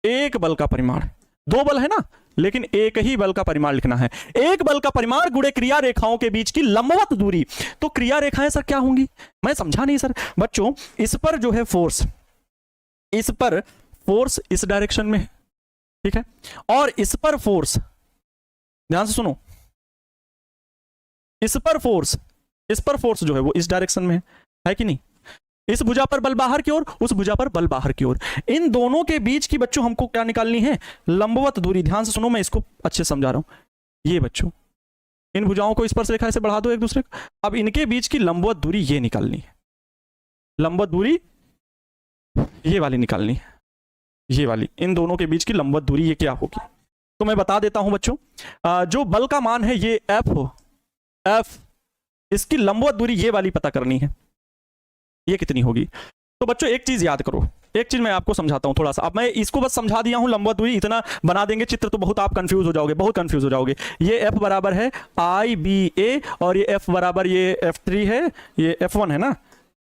एक बल का परिमाण, दो बल है ना, लेकिन एक ही बल का परिमाण लिखना है। एक बल का परिमाण गुणे क्रिया रेखाओं के बीच की लंबवत दूरी। तो क्रिया रेखाएं सर क्या होंगी, मैं समझा नहीं सर। बच्चों इस पर जो है फोर्स, इस पर फोर्स इस डायरेक्शन में है, ठीक है, और इस पर फोर्स, ध्यान से सुनो, इस पर फोर्स जो है वो इस डायरेक्शन में है कि नहीं। इस भुजा पर बल बाहर की ओर, उस भुजा पर बल बाहर की ओर, इन दोनों के बीच की बच्चों हमको क्या निकालनी है, लंबवत दूरी। ध्यान से सुनो, मैं इसको अच्छे समझा रहा हूं। ये बच्चों इन भुजाओं को स्पर्श रेखा से बढ़ा दो एक दूसरे को, अब इनके बीच की लंबवत दूरी ये निकालनी है, लंबवत दूरी ये वाली निकालनी है, ये वाली, इन दोनों के बीच की लंबवत दूरी ये क्या होगी। तो मैं बता देता हूं बच्चों, जो बल का मान है ये एफ, इसकी लंबवत दूरी ये वाली पता करनी है, ये कितनी होगी। तो बच्चों एक चीज याद करो, एक चीज मैं आपको समझाता हूं थोड़ा सा। अब मैं इसको बस समझा दिया हूं, लंबवत दूरी इतना बना देंगे चित्र तो बहुत आप कंफ्यूज हो जाओगे, बहुत कंफ्यूज हो जाओगे। ये F बराबर है IBA और ये F बराबर ये F3 है, ये F1 है ना,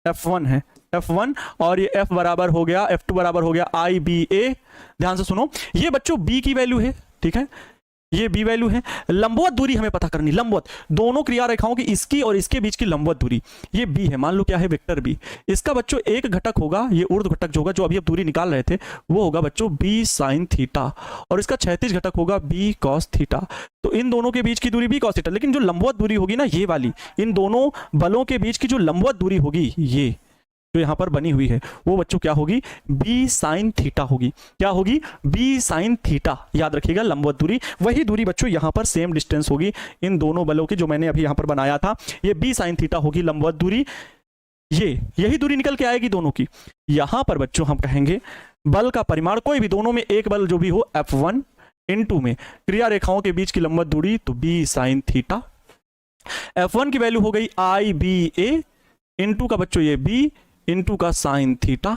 F1 है, F1, और ये F बराबर हो गया, F2 बराबर हो गया IBA। ध्यान से सुनो, ये बच्चों B की वैल्यू है, ठीक है, ये B वैल्यू है। लंबवत दूरी हमें पता करनी, लंबवत दोनों क्रिया रेखाओं की, इसकी और इसके बीच की लंबवत दूरी, ये B है, मान लो क्या है, वेक्टर B। इसका बच्चों एक घटक होगा, ये ऊर्ध्व घटक जो होगा, जो अभी अब दूरी निकाल रहे थे, वो होगा बच्चों B sin थीटा, और इसका क्षैतिज घटक होगा B cos थीटा। तो इन दोनों के बीच की दूरी B cos थीटा, लेकिन जो लंबवत दूरी होगी ना ये वाली, इन दोनों बलों के बीच की जो लंबवत दूरी होगी, ये जो यहां पर बनी हुई है, वो बच्चों क्या होगी, B sin थीटा होगी। क्या होगी, B sin थीटा, याद रखिएगा लंबवत दूरी। वही दूरी बच्चों यहां पर सेम डिस्टेंस होगी इन दोनों बलों की, जो मैंने अभी यहां पर बनाया था, ये B sin थीटा होगी लंबवत दूरी। यही दूरी निकल के आएगी दोनों की। यहां पर बच्चों हम कहेंगे बल का परिमाण, कोई भी दोनों में एक बल जो भी हो, F1 × में क्रिया रेखाओं के बीच की लंबवत दूरी, तो B sin थीटा। F1 की वैल्यू हो गई IBA, इनटू का बच्चों ये b इनटू का साइन थीटा।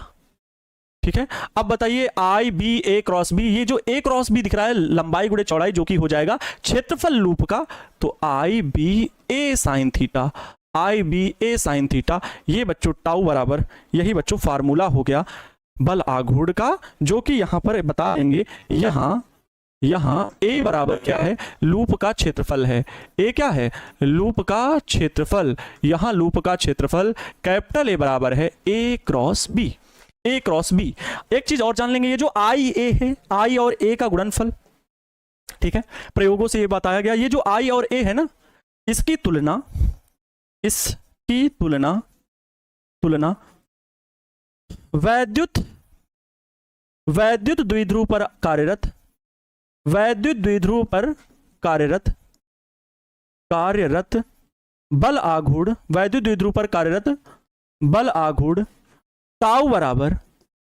ठीक है, अब बताइए आई बी ए क्रॉस बी, ये जो ए क्रॉस बी दिख रहा है लंबाई गुणे चौड़ाई, जो कि हो जाएगा क्षेत्रफल लूप का, तो आई बी ए साइन थीटा, आई बी ए साइन थीटा, ये बच्चों टाउ बराबर, यही बच्चों फार्मूला हो गया बल आघूर्ण का, जो कि यहां पर बता देंगे। यहां ए बराबर क्या है, लूप का क्षेत्रफल है। ए क्या है, लूप का क्षेत्रफल। यहां लूप का क्षेत्रफल कैपिटल ए बराबर है ए क्रॉस बी, ए क्रॉस बी। एक चीज और जान लेंगे, ये जो आई ए है, आई और ए का गुणनफल, ठीक है, प्रयोगों से ये बताया गया। ये जो आई और ए है ना, इसकी तुलना वैद्युत द्विध्रुव पर कार्यरत, वैद्युत द्विध्रुव पर कार्यरत बल आघूर्ण, वैद्युत द्विध्रुव पर कार्यरत बल आघूर्ण टाउ बराबर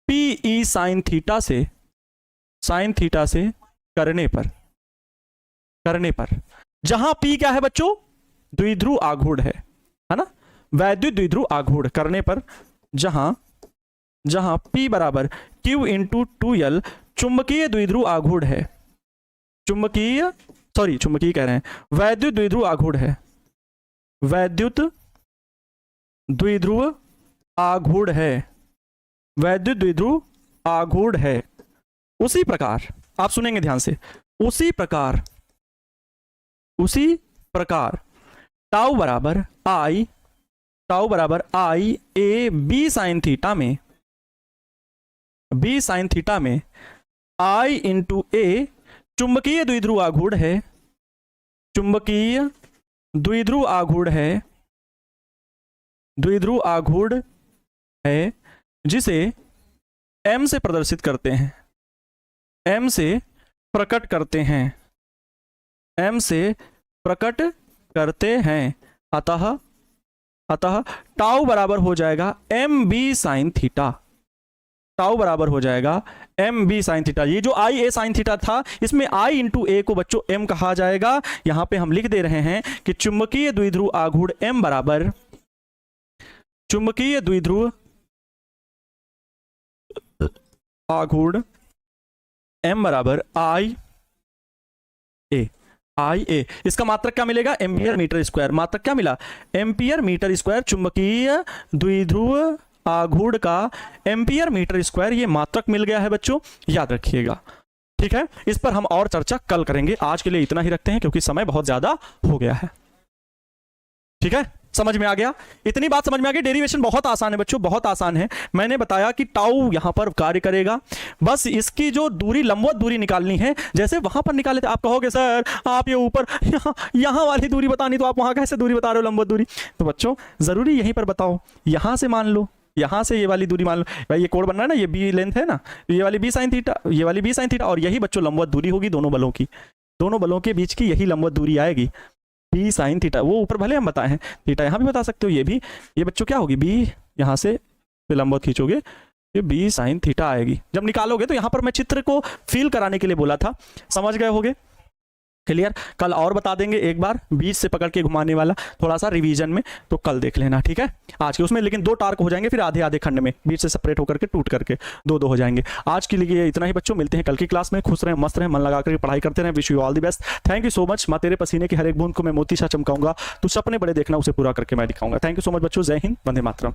पी ई साइन थीटा से करने पर, जहां पी क्या है बच्चों, द्विध्रुव आघूर्ण है ना, वैद्युत द्विध्रुव आघूर्ण करने पर, जहां P बराबर Q इंटू 2L चुंबकीय द्विध्रुव आघूर्ण है, चुंबकीय कह रहे हैं, वैद्युत द्विध्रुव आघूर्ण है, वैद्युत द्विध्रुव आघूर्ण है, वैद्युत द्विध्रुव आघूर्ण है। उसी प्रकार आप सुनेंगे ध्यान से, उसी प्रकार टाउ बराबर आई ए बी साइन थीटा में आई इंटू ए चुंबकीय द्विध्रुव आघूर्ण है, चुंबकीय द्विध्रुव आघूर्ण है, जिसे m से प्रदर्शित करते हैं, m से प्रकट करते हैं। अतः टाउ बराबर हो जाएगा M B sine theta, tau बराबर हो जाएगा एम बी साइन थीटा। ये जो आई ए साइन थीटा था, इसमें आई इंटू ए को बच्चों एम कहा जाएगा। यहां पे हम लिख दे रहे हैं कि चुंबकीय द्विध्रुव आघूर्ण एम बराबर, चुंबकीय द्विध्रुव आघूर्ण एम बराबर आई ए, इसका मात्रक क्या मिलेगा, एम्पियर मीटर स्क्वायर। मात्रक क्या मिला, एम्पियर मीटर स्क्वायर। चुंबकीय द्विध्रुव आघूर्ण का एम्पियर मीटर स्क्वायर, ये मात्रक मिल गया है बच्चों, याद रखिएगा। ठीक है, इस पर हम और चर्चा कल करेंगे, आज के लिए इतना ही रखते हैं क्योंकि समय बहुत ज्यादा हो गया है। ठीक है, समझ में आ गया, इतनी बात समझ में आ गई। डेरिवेशन बहुत आसान है बच्चों, बहुत आसान है। मैंने बताया कि टाउ यहां पर कार्य करेगा, बस इसकी जो दूरी, लंबवत दूरी निकालनी है, जैसे वहां पर निकाले थे। आप कहोगे सर आप ये ऊपर यहां वाली दूरी बतानी, तो आप वहां कैसे दूरी बता रहे हो, लंबवत दूरी? तो बच्चों जरूरी यहीं पर बताओ, यहां से मान लो, यहां से ये वाली दूरी मान लो भाई, ये कोण बन रहा है ना, ये बी लेंथ है ना, ये वाली बी साइन थीटा, ये वाली बी साइन थीटा, और यही बच्चों लंबवत दूरी होगी दोनों बलों की, दोनों बलों के बीच की यही लंबवत दूरी आएगी, बी साइन थीटा। वो ऊपर भले हम बताए हैं, थीटा यहाँ भी बता सकते हो, ये भी, ये बच्चों क्या होगी, बी यहाँ से लंबवत खींचोगे, ये बी साइन थीटा आएगी। जब निकालोगे तो यहाँ पर मैं चित्र को फील कराने के लिए बोला था, समझ गए होगे, क्लियर? कल और बता देंगे एक बार, बीच से पकड़ के घुमाने वाला, थोड़ा सा रिवीजन में, तो कल देख लेना। ठीक है, आज के उसमें लेकिन 2 टार्क हो जाएंगे, फिर आधे आधे खंड में, बीच से सेपरेट होकर के, टूट करके 2-2 हो जाएंगे। आज के लिए इतना ही बच्चों, मिलते हैं कल की क्लास में। खुश रहें, मस्त रहें, मन लगा करके पढ़ाई करते रहें। Wish you all the best, thank you so much. माँ तेरे पसीने की हर एक बूंद को मैं मोती सा चमकाऊंगा, तू सपने बड़े देखना, उसे पूरा करके मैं दिखाऊंगा। थैंक यू सो मच बच्चों, जय हिंद, वंदे मातरम।